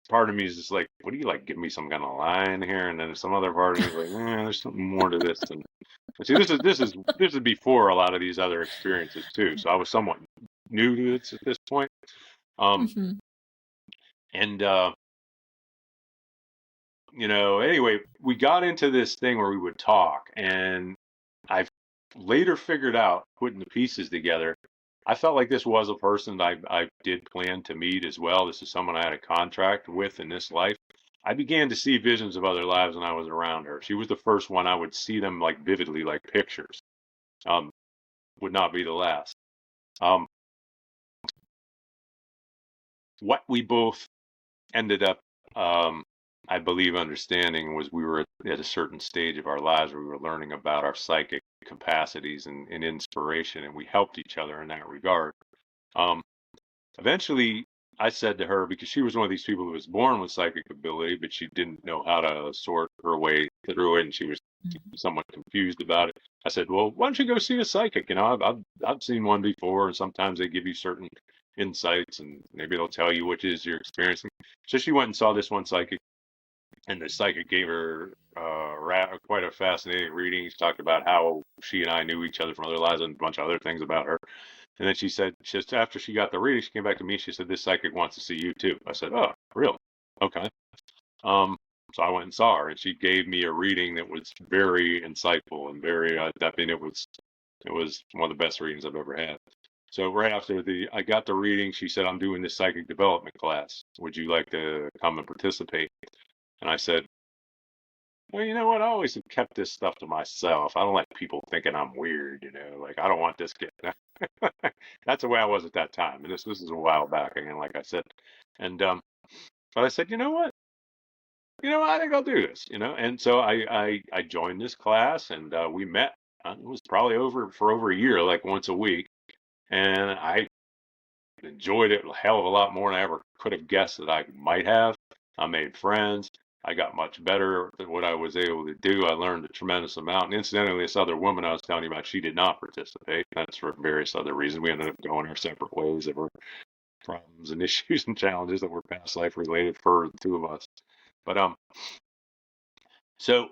part of me is just like, what do you like? Give me some kind of line here, and then some other part of me is like, there's something more to this than. See, this is before a lot of these other experiences too. So I was somewhat new to this at this point. Um, Mm-hmm. and anyway, we got into this thing where we would talk, and I later figured out, putting the pieces together, I felt like this was a person that I did plan to meet as well. This is someone I had a contract with in this life. I began to see visions of other lives when I was around her. She was the first one I would see them like vividly, like pictures. Um, would not be the last. Um, what we both ended up, I believe, understanding was we were at a certain stage of our lives where we were learning about our psychic capacities and inspiration, and we helped each other in that regard. Um, Eventually, I said to her, because she was one of these people who was born with psychic ability, but she didn't know how to sort her way through it, and she was somewhat confused about it. I said, "Well, why don't you go see a psychic? I've seen one before, and sometimes they give you certain insights, and maybe they'll tell you what it is you're experiencing." So she went and saw this one psychic, and the psychic gave her quite a fascinating reading. She talked about how she and I knew each other from other lives and a bunch of other things about her. And then she said, just after she got the reading, she came back to me. She said, "This psychic wants to see you too." I said, "Oh, really? Okay." Um, so I went and saw her, and she gave me a reading that was very insightful and very. I mean, it was one of the best readings I've ever had. So right after I got the reading, she said, "I'm doing this psychic development class. Would you like to come and participate?" And I said, "Well, you know what? I always have kept this stuff to myself. I don't like people thinking I'm weird, Like I don't want this kid." That's the way I was at that time. And this is a while back again, like I said. And but I said, "You know what? I think I'll do this, And so I joined this class, and we met. It was probably over a year, like once a week, and I enjoyed it a hell of a lot more than I ever could have guessed that I might have. I made friends. I got much better at what I was able to do. I learned a tremendous amount. And incidentally, this other woman I was telling you about, she did not participate. That's for various other reasons. We ended up going our separate ways. There were problems and issues and challenges that were past life related for the two of us. But so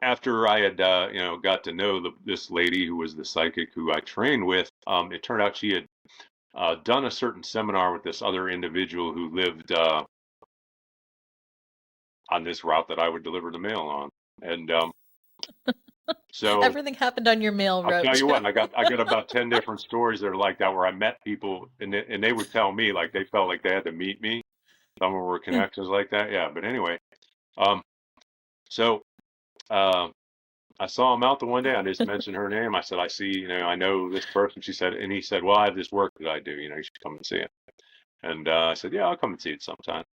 after I had got to know this lady who was the psychic who I trained with, it turned out she had done a certain seminar with this other individual who lived on this route that I would deliver the mail on. And so Everything happened on your mail I'll route, tell you Joe. what, I got about 10 different stories that are like that where I met people and they would tell me like they felt like they had to meet me. Some of them were connections like that. Yeah. But anyway, um, so uh, I saw him out the one day. I just mentioned her name. I said, I see, I know this person. She said, and he said, well, I have this work that I do. You should come and see it. And I said, yeah, I'll come and see it sometime.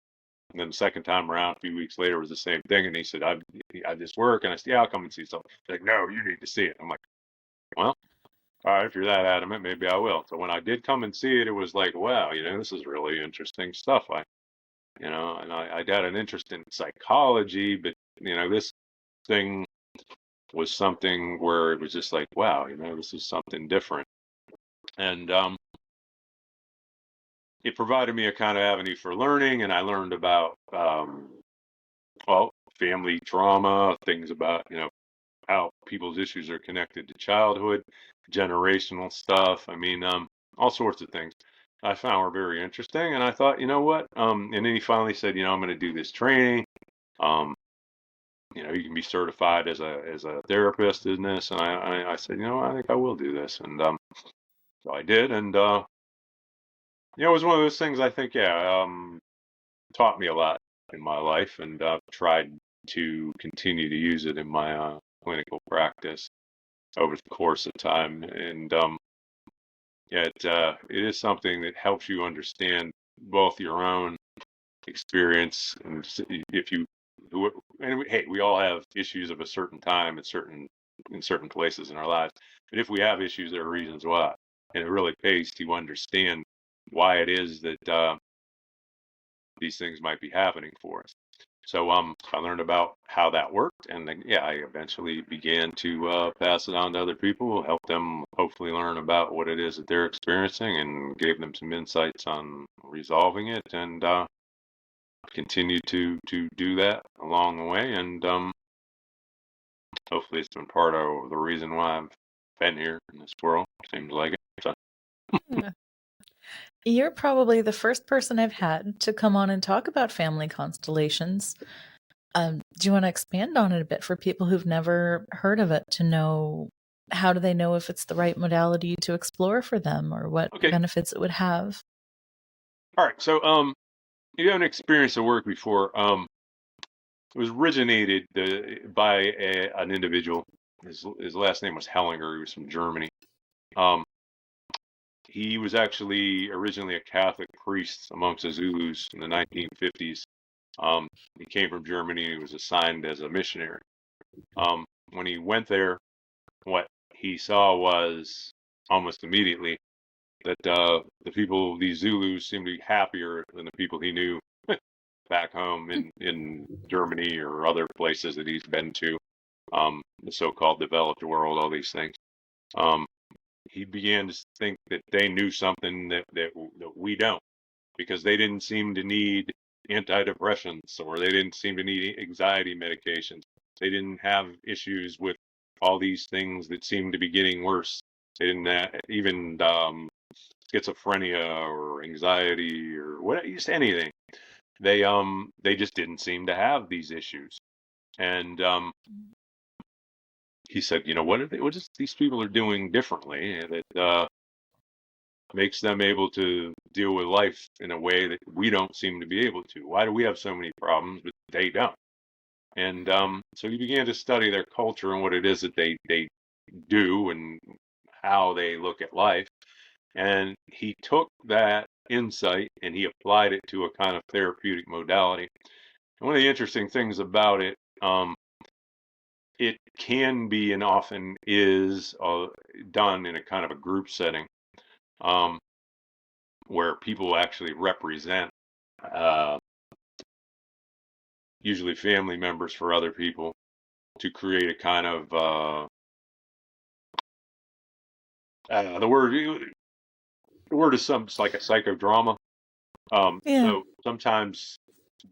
And then the second time around, a few weeks later, was the same thing. And he said, I just work. And I said, yeah, I'll come and see something. He's like, no, you need to see it. I'm like, well, all right, if you're that adamant, maybe I will. So when I did come and see it, it was like, wow, this is really interesting stuff. And I got an interest in psychology, but, this thing was something where it was just like, wow, this is something different. And it provided me a kind of avenue for learning. And I learned about, well, family trauma, things about, how people's issues are connected to childhood, generational stuff. I mean, all sorts of things I found were very interesting. And I thought, you know what? And then he finally said, I'm going to do this training. Um, you can be certified as a therapist in this. And I said, I think I will do this. And so I did. And, it was one of those things I think, yeah, taught me a lot in my life, and tried to continue to use it in my clinical practice over the course of time. And yeah, it is something that helps you understand both your own experience and if you and hey, we all have issues of a certain time in certain places in our lives. But if we have issues, there are reasons why, and it really pays to understand why it is that these things might be happening for us. So I learned about how that worked, and then yeah, I eventually began to pass it on to other people, help them hopefully learn about what it is that they're experiencing, and gave them some insights on resolving it, and continue to do that along the way, and hopefully it's been part of the reason why I've been here in this world. Seems like it. So, Yeah. You're probably the first person I've had to come on and talk about family constellations. Do you want to expand on it a bit for people who've never heard of it, to know how do they know if it's the right modality to explore for them, or what okay, benefits it would have? all right. So you haven't experienced the work before. It was originated by an individual. His last name was Hellinger. He was from Germany. Um, he was actually originally a Catholic priest amongst the Zulus in the 1950s. He came from Germany. And he was assigned as a missionary. When he went there, what he saw was almost immediately that the people, these Zulus, seemed to be happier than the people he knew back home in Germany or other places that he's been to, the so-called developed world, all these things. Um, he began to think that they knew something that we don't, because they didn't seem to need antidepressants, or they didn't seem to need anxiety medications. They didn't have issues with all these things that seemed to be getting worse. They didn't even schizophrenia or anxiety or what, just anything. They just didn't seem to have these issues. And he said, what is these people are doing differently that makes them able to deal with life in a way that we don't seem to be able to? Why do we have so many problems, but they don't? And so he began to study their culture and what it is that they do and how they look at life. And he took that insight and he applied it to a kind of therapeutic modality. One of the interesting things about it, it can be and often is done in a kind of a group setting, um, where people actually represent, uh, usually family members for other people, to create a kind of the word is some like a psychodrama. Yeah. So sometimes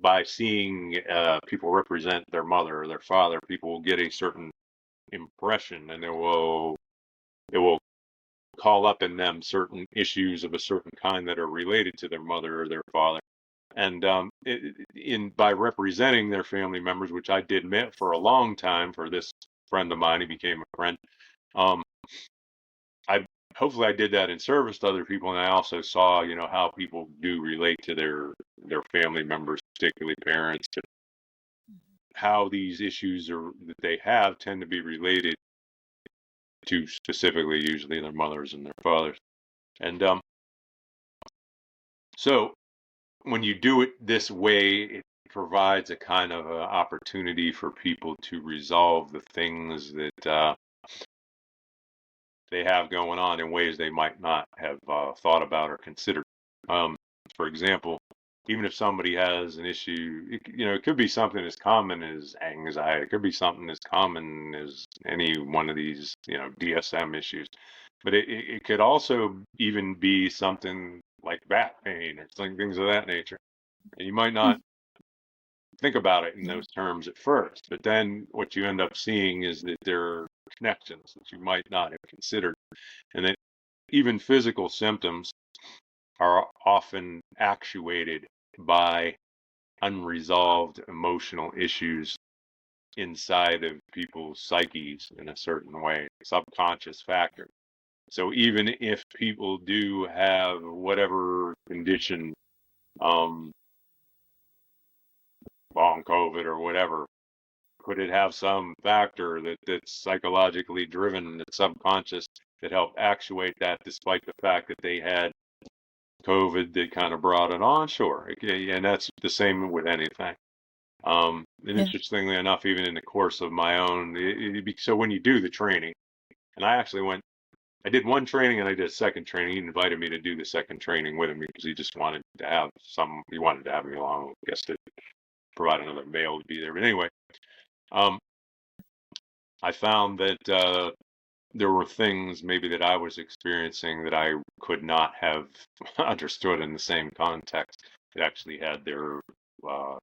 by seeing people represent their mother or their father, people will get a certain impression, and it will call up in them certain issues of a certain kind that are related to their mother or their father. And in by representing their family members, which I did for a long time for this friend of mine, he became a friend. Um, I hopefully I did that in service to other people, and I also saw, how people do relate to their family members, particularly parents, and how these issues that they have tend to be related to specifically usually their mothers and their fathers. And so when you do it this way, it provides a kind of opportunity for people to resolve the things that they have going on in ways they might not have thought about or considered. Um, for example, even if somebody has an issue, it could be something as common as anxiety. It could be something as common as any one of these, DSM issues. But it could also even be something like back pain or things of that nature. And you might not think about it in Yeah. those terms at first, but then what you end up seeing is that there are connections that you might not have considered, and that even physical symptoms are often actuated by unresolved emotional issues inside of people's psyches in a certain way, subconscious factor. So even if people do have whatever condition, um, long COVID or whatever, could it have some factor that's psychologically driven, that's subconscious, that helped actuate that, despite the fact that they had COVID that kind of brought it on? Sure. Okay, and that's the same with anything. And Yeah. interestingly enough, even in the course of my own, so when you do the training, and I did one training and I did a second training. He invited me to do the second training with him because he wanted to have me along, I guess, to provide another male to be there. But anyway, um, I found that there were things maybe that I was experiencing that I could not have understood in the same context, that actually had their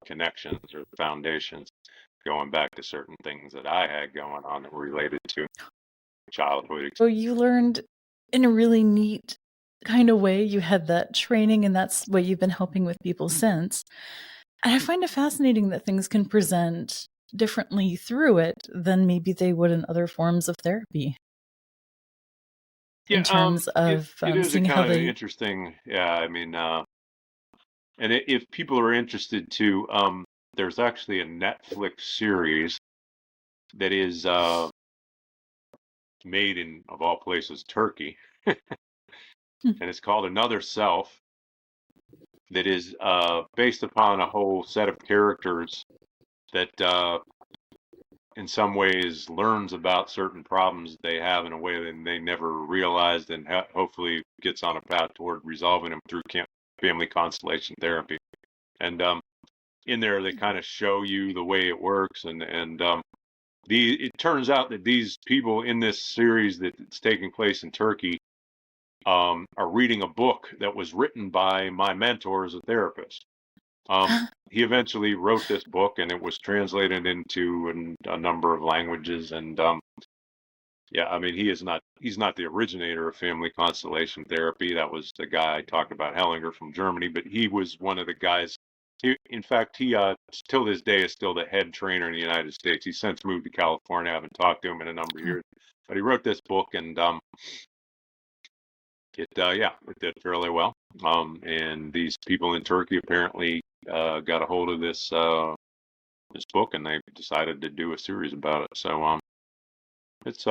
connections or foundations going back to certain things that I had going on that were related to childhood. So you learned in a really neat kind of way. You had that training, and that's what you've been helping with people since. And I find it fascinating that things can present differently through it than maybe they would in other forms of therapy, Yeah, in terms it of it is a seeing how kind of they. interesting. Yeah, I mean, and if people are interested too, there's actually a Netflix series that is made in, of all places, Turkey, Hmm. and it's called Another Self. That is based upon a whole set of characters that, in some ways, learns about certain problems they have in a way that they never realized, and hopefully gets on a path toward resolving them through family constellation therapy. And in there, they kind of show you the way it works, and it turns out that these people in this series that's taking place in Turkey are reading a book that was written by my mentor as a therapist. He eventually wrote this book, and it was translated into a number of languages. And yeah, I mean, he's not the originator of family constellation therapy. That was the guy I talked about, Hellinger from Germany. But he was one of the guys. In fact, he till this day is still the head trainer in the United States. He's since moved to California. I haven't talked to him in a number of years, but he wrote this book, and it did fairly well. And these people in Turkey apparently got a hold of this book, and they decided to do a series about it. So it's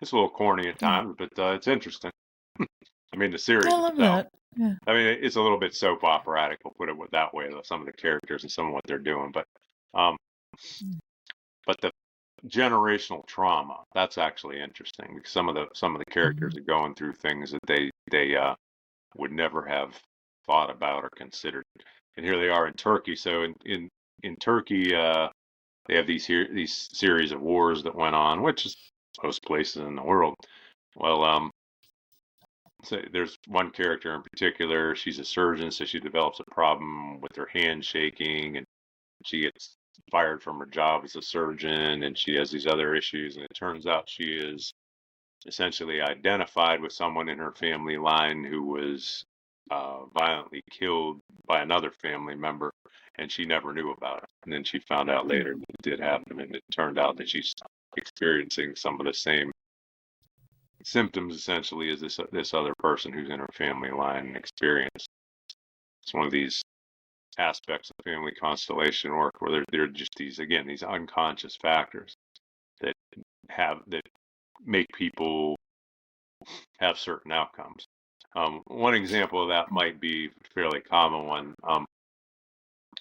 it's a little corny at Yeah. times, but it's interesting. I mean, the I series love itself. that. Yeah. I mean, it's a little bit soap operatic, we'll put it that way, some of the characters and some of what they're doing. Um, but the generational trauma, that's actually interesting because some of the characters Mhm. are going through things that they would never have thought about or considered. And here they are in Turkey. So in Turkey, they have these series of wars that went on, which is most places in the world. Well, so there's one character in particular. She's a surgeon, so she develops a problem with her hand shaking, and she gets fired from her job as a surgeon, and she has these other issues. And it turns out she is essentially identified with someone in her family line who was violently killed by another family member, and she never knew about it. And then she found out later that it did happen, and it turned out that she's experiencing some of the same symptoms essentially as this other person who's in her family line experienced. It's one of these aspects of family constellation work where there are just these unconscious factors that that make people have certain outcomes. One example of that might be a fairly common one,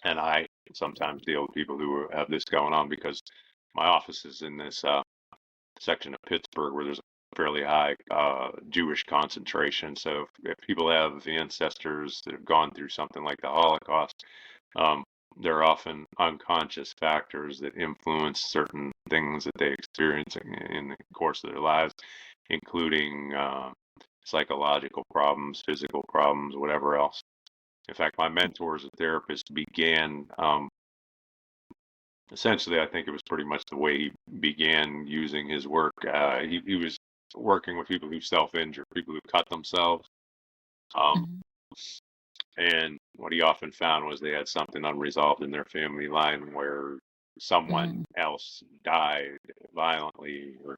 and I sometimes deal with people who have this going on because my office is in this section of Pittsburgh where there's a fairly high Jewish concentration. So if people have ancestors that have gone through something like the Holocaust, um, there are often unconscious factors that influence certain things that they experience in the course of their lives, including psychological problems, physical problems, whatever else. In fact, my mentor as a therapist began essentially, I think it was pretty much the way he began using his work. He was working with people who self-injure, people who cut themselves. Um, Mhm. and what he often found was they had something unresolved in their family line where someone Mhm. else died violently or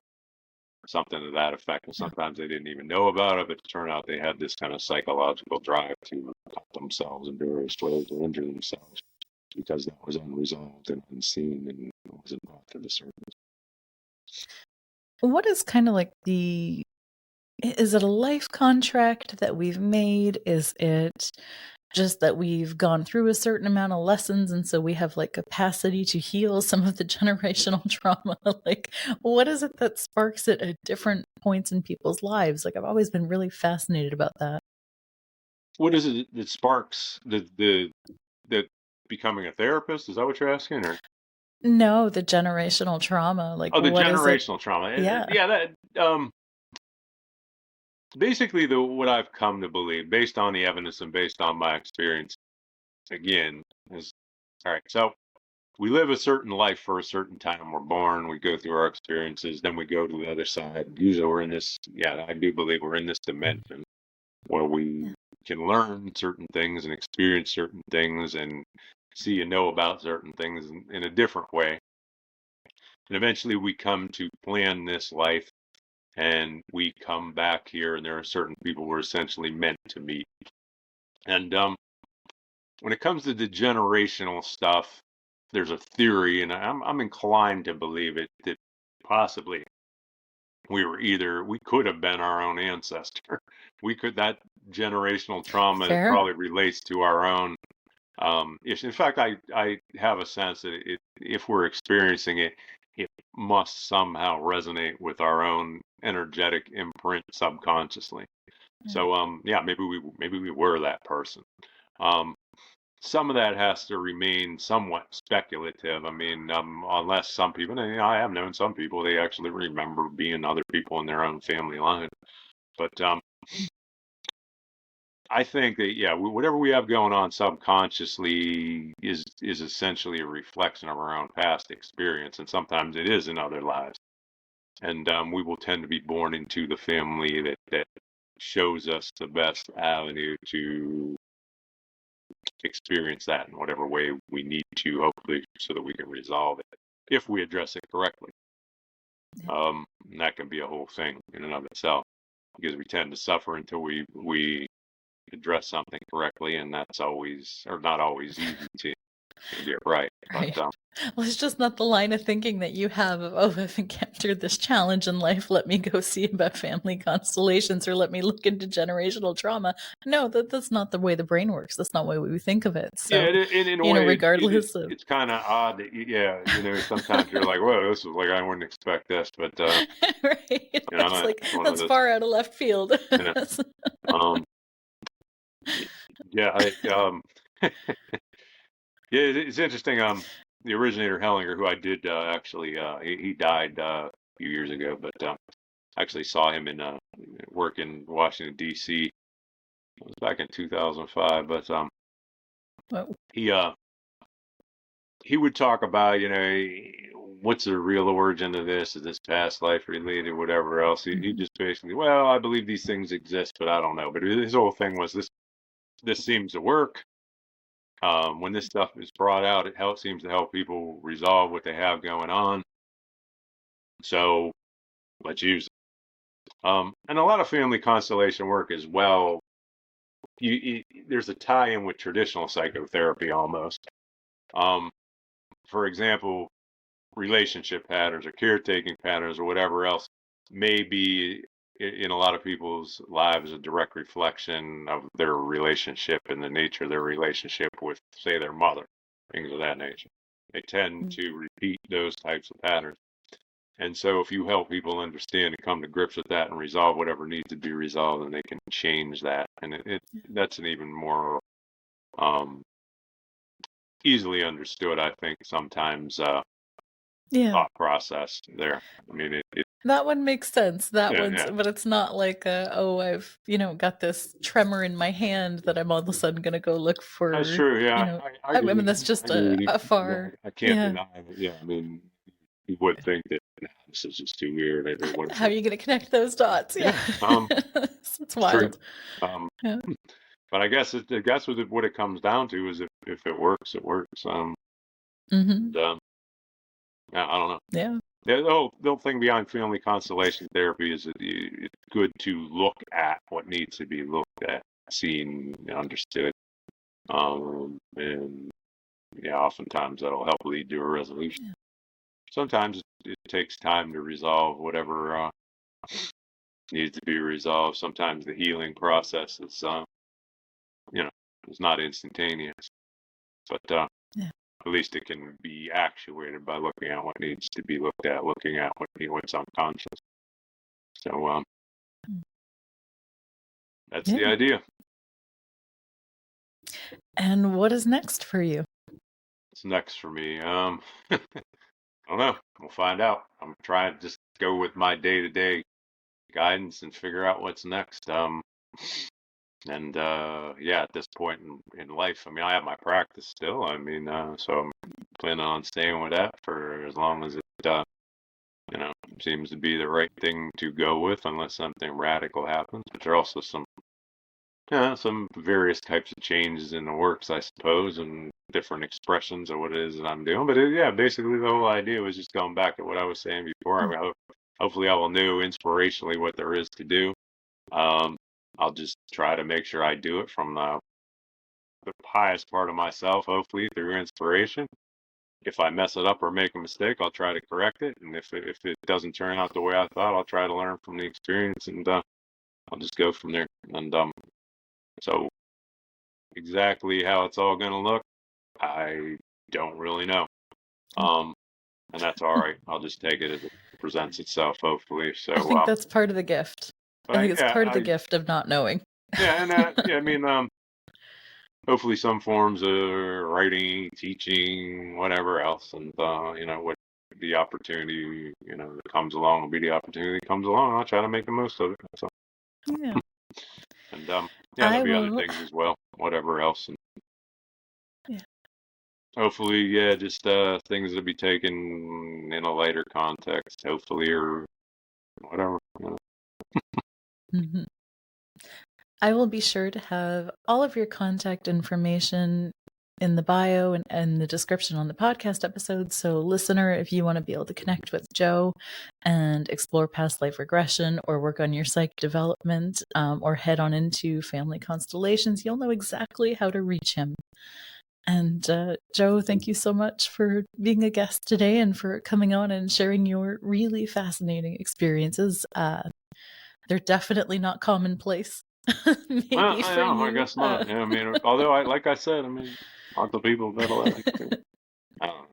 something to that effect. And Yeah. sometimes they didn't even know about it, but it turned out they had this kind of psychological drive to cut themselves in various ways or injure themselves because that was unresolved and unseen and wasn't brought to the surface. What is kind of like is it a life contract that we've made? Is it just that we've gone through a certain amount of lessons and so we have like capacity to heal some of the generational trauma? Like, what is it that sparks it at different points in people's lives? Like, I've always been really fascinated about that. What is it that sparks the becoming a therapist? Is that what you're asking, or No, the generational trauma. Like, oh, the what is it? generational trauma? Yeah. Yeah, that basically the what I've come to believe based on the evidence and based on my experience again is all right. So we live a certain life for a certain time. We're born, we go through our experiences, then we go to the other side. Usually we're in this, yeah, I do believe we're in this dimension where we Yeah. can learn certain things and experience certain things and see and know about certain things in a different way. And eventually we come to plan this life and we come back here and there are certain people we're essentially meant to meet. And when it comes to the generational stuff, there's a theory, and I'm inclined to believe it that possibly we could have been our own ancestor. We could that generational trauma Fair. probably relates to our own. In fact, I have a sense that if we're experiencing it, it must somehow resonate with our own energetic imprint subconsciously. Yeah. So yeah, maybe we were that person. Um, some of that has to remain somewhat speculative. I mean, unless some people, and, I have known some people, they actually remember being other people in their own family line. But I think that yeah, whatever we have going on subconsciously is essentially a reflection of our own past experience, and sometimes it is in other lives. And we will tend to be born into the family that shows us the best avenue to experience that in whatever way we need to, hopefully, so that we can resolve it if we address it correctly. And that can be a whole thing in and of itself because we tend to suffer until we address something correctly, and that's always or not always easy to. get right. Right. But Well, it's just not the line of thinking that you have of, oh, I've encountered this challenge in life. Let me go see about family constellations or let me look into generational trauma. No, that's not the way the brain works. That's not the way we think of it. So, yeah, in a way, regardless of. it's kind of odd that sometimes you're like, whoa, this is like I wouldn't expect this, but Right. It's like, one of that's those, far out of left field. um, yeah, yeah, it's interesting. The originator Hellinger, who I did actually, he died a few years ago, but I actually saw him in work in Washington D.C. It was back in 2005, but Well, he would talk about, what's the real origin of this? Is this past life related, whatever else? He just basically, well, I believe these things exist, but I don't know. But his whole thing was this seems to work. When this stuff is brought out, it seems to help people resolve what they have going on. So let's use it. And a lot of family constellation work as well. There's a tie-in with traditional psychotherapy almost. For example, relationship patterns or caretaking patterns or whatever else may be in a lot of people's lives a direct reflection of their relationship and the nature of their relationship with, say, their mother, things of that nature. They tend to repeat those types of patterns. And so if you help people understand and come to grips with that and resolve whatever needs to be resolved, then they can change that. And that's an even more easily understood, I think, sometimes thought process there. I mean, that one makes sense. That one's, yeah. but it's not like, I've, got this tremor in my hand that I'm all of a sudden going to go look for, That's true. Yeah, I I mean, agree. that's just I agree with you. a far, I can't deny it. Yeah, I mean, you would think that this is just too weird. How are you going to connect those dots? Yeah. It's True. wild. Yeah. But I guess what it comes down to is if it works, it works. Mm-hmm. Yeah, I don't know. Yeah. The whole thing behind family constellation therapy is that it's good to look at what needs to be looked at, seen, understood. And yeah, oftentimes that'll help lead to a resolution. Yeah. Sometimes it takes time to resolve whatever needs to be resolved. Sometimes the healing process is, it's not instantaneous, but Yeah. at least it can be actuated by looking at what needs to be looked at, looking at what's unconscious. So that's the idea. And what is next for you? What's next for me? I don't know. We'll find out. I'm trying to just go with my day-to-day guidance and figure out what's next. And yeah, at this point in life, I mean, I have my practice still. I mean, so I'm planning on staying with that for as long as it, seems to be the right thing to go with, unless something radical happens. But there are also some various types of changes in the works, I suppose, and different expressions of what it is that I'm doing. But yeah, basically the whole idea was just going back to what I was saying before. I mean, hopefully I will know inspirationally what there is to do. I'll just try to make sure I do it from the highest part of myself, hopefully through inspiration. If I mess it up or make a mistake, I'll try to correct it. And if it doesn't turn out the way I thought, I'll try to learn from the experience, and I'll just go from there. And so exactly how it's all going to look, I don't really know. And that's all right. I'll just take it as it presents itself, hopefully. So I think that's part of the gift. I think it's part of the gift of not knowing. Yeah, and yeah, I mean, hopefully some forms of writing, teaching, whatever else, and what the opportunity that comes along will be the opportunity that comes along. I'll try to make the most of it. So. Yeah. And yeah, there'll be other things as well, whatever else. And yeah. Hopefully, yeah, just things that'll be taken in a lighter context, hopefully, or whatever. Mm-hmm. I will be sure to have all of your contact information in the bio and the description on the podcast episode. So, listener, if you want to be able to connect with Joe and explore past life regression or work on your psych development or head on into family constellations, you'll know exactly how to reach him. And Joe, thank you so much for being a guest today and for coming on and sharing your really fascinating experiences. They're definitely not commonplace. Well, Maybe I for know. I you. guess not. Yeah, I mean, although like I said, I mean, aren't the people that like to? I don't know.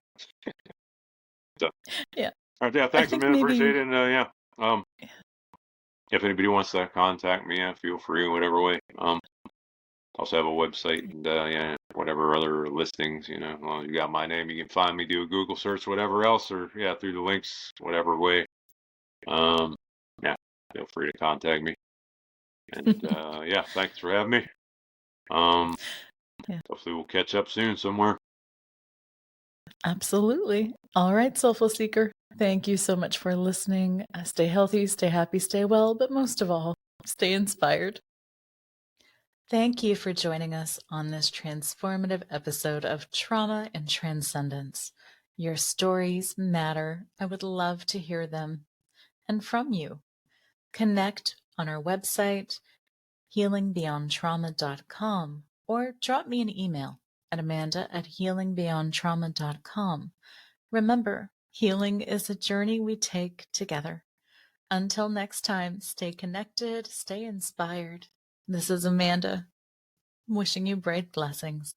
So, Yeah, all right, yeah. I Thanks, think man. Appreciate maybe. it. And if anybody wants to contact me, yeah, feel free in whatever way. Also have a website and yeah, whatever other listings, well, you got my name, you can find me, do a Google search, whatever else, or yeah, through the links, whatever way. Yeah, feel free to contact me. And yeah, thanks for having me. Yeah, Hopefully we'll catch up soon somewhere. absolutely. All right, Soulful Seeker. Thank you so much for listening. Stay healthy, stay happy, stay well, but most of all, stay inspired. Thank you for joining us on this transformative episode of Trauma and Transcendence. Your stories matter. I would love to hear them and from you. Connect on our website, healingbeyondtrauma.com, or drop me an email at amanda@healingbeyondtrauma.com. Remember, healing is a journey we take together. Until next time, stay connected, stay inspired. This is Amanda, wishing you bright blessings.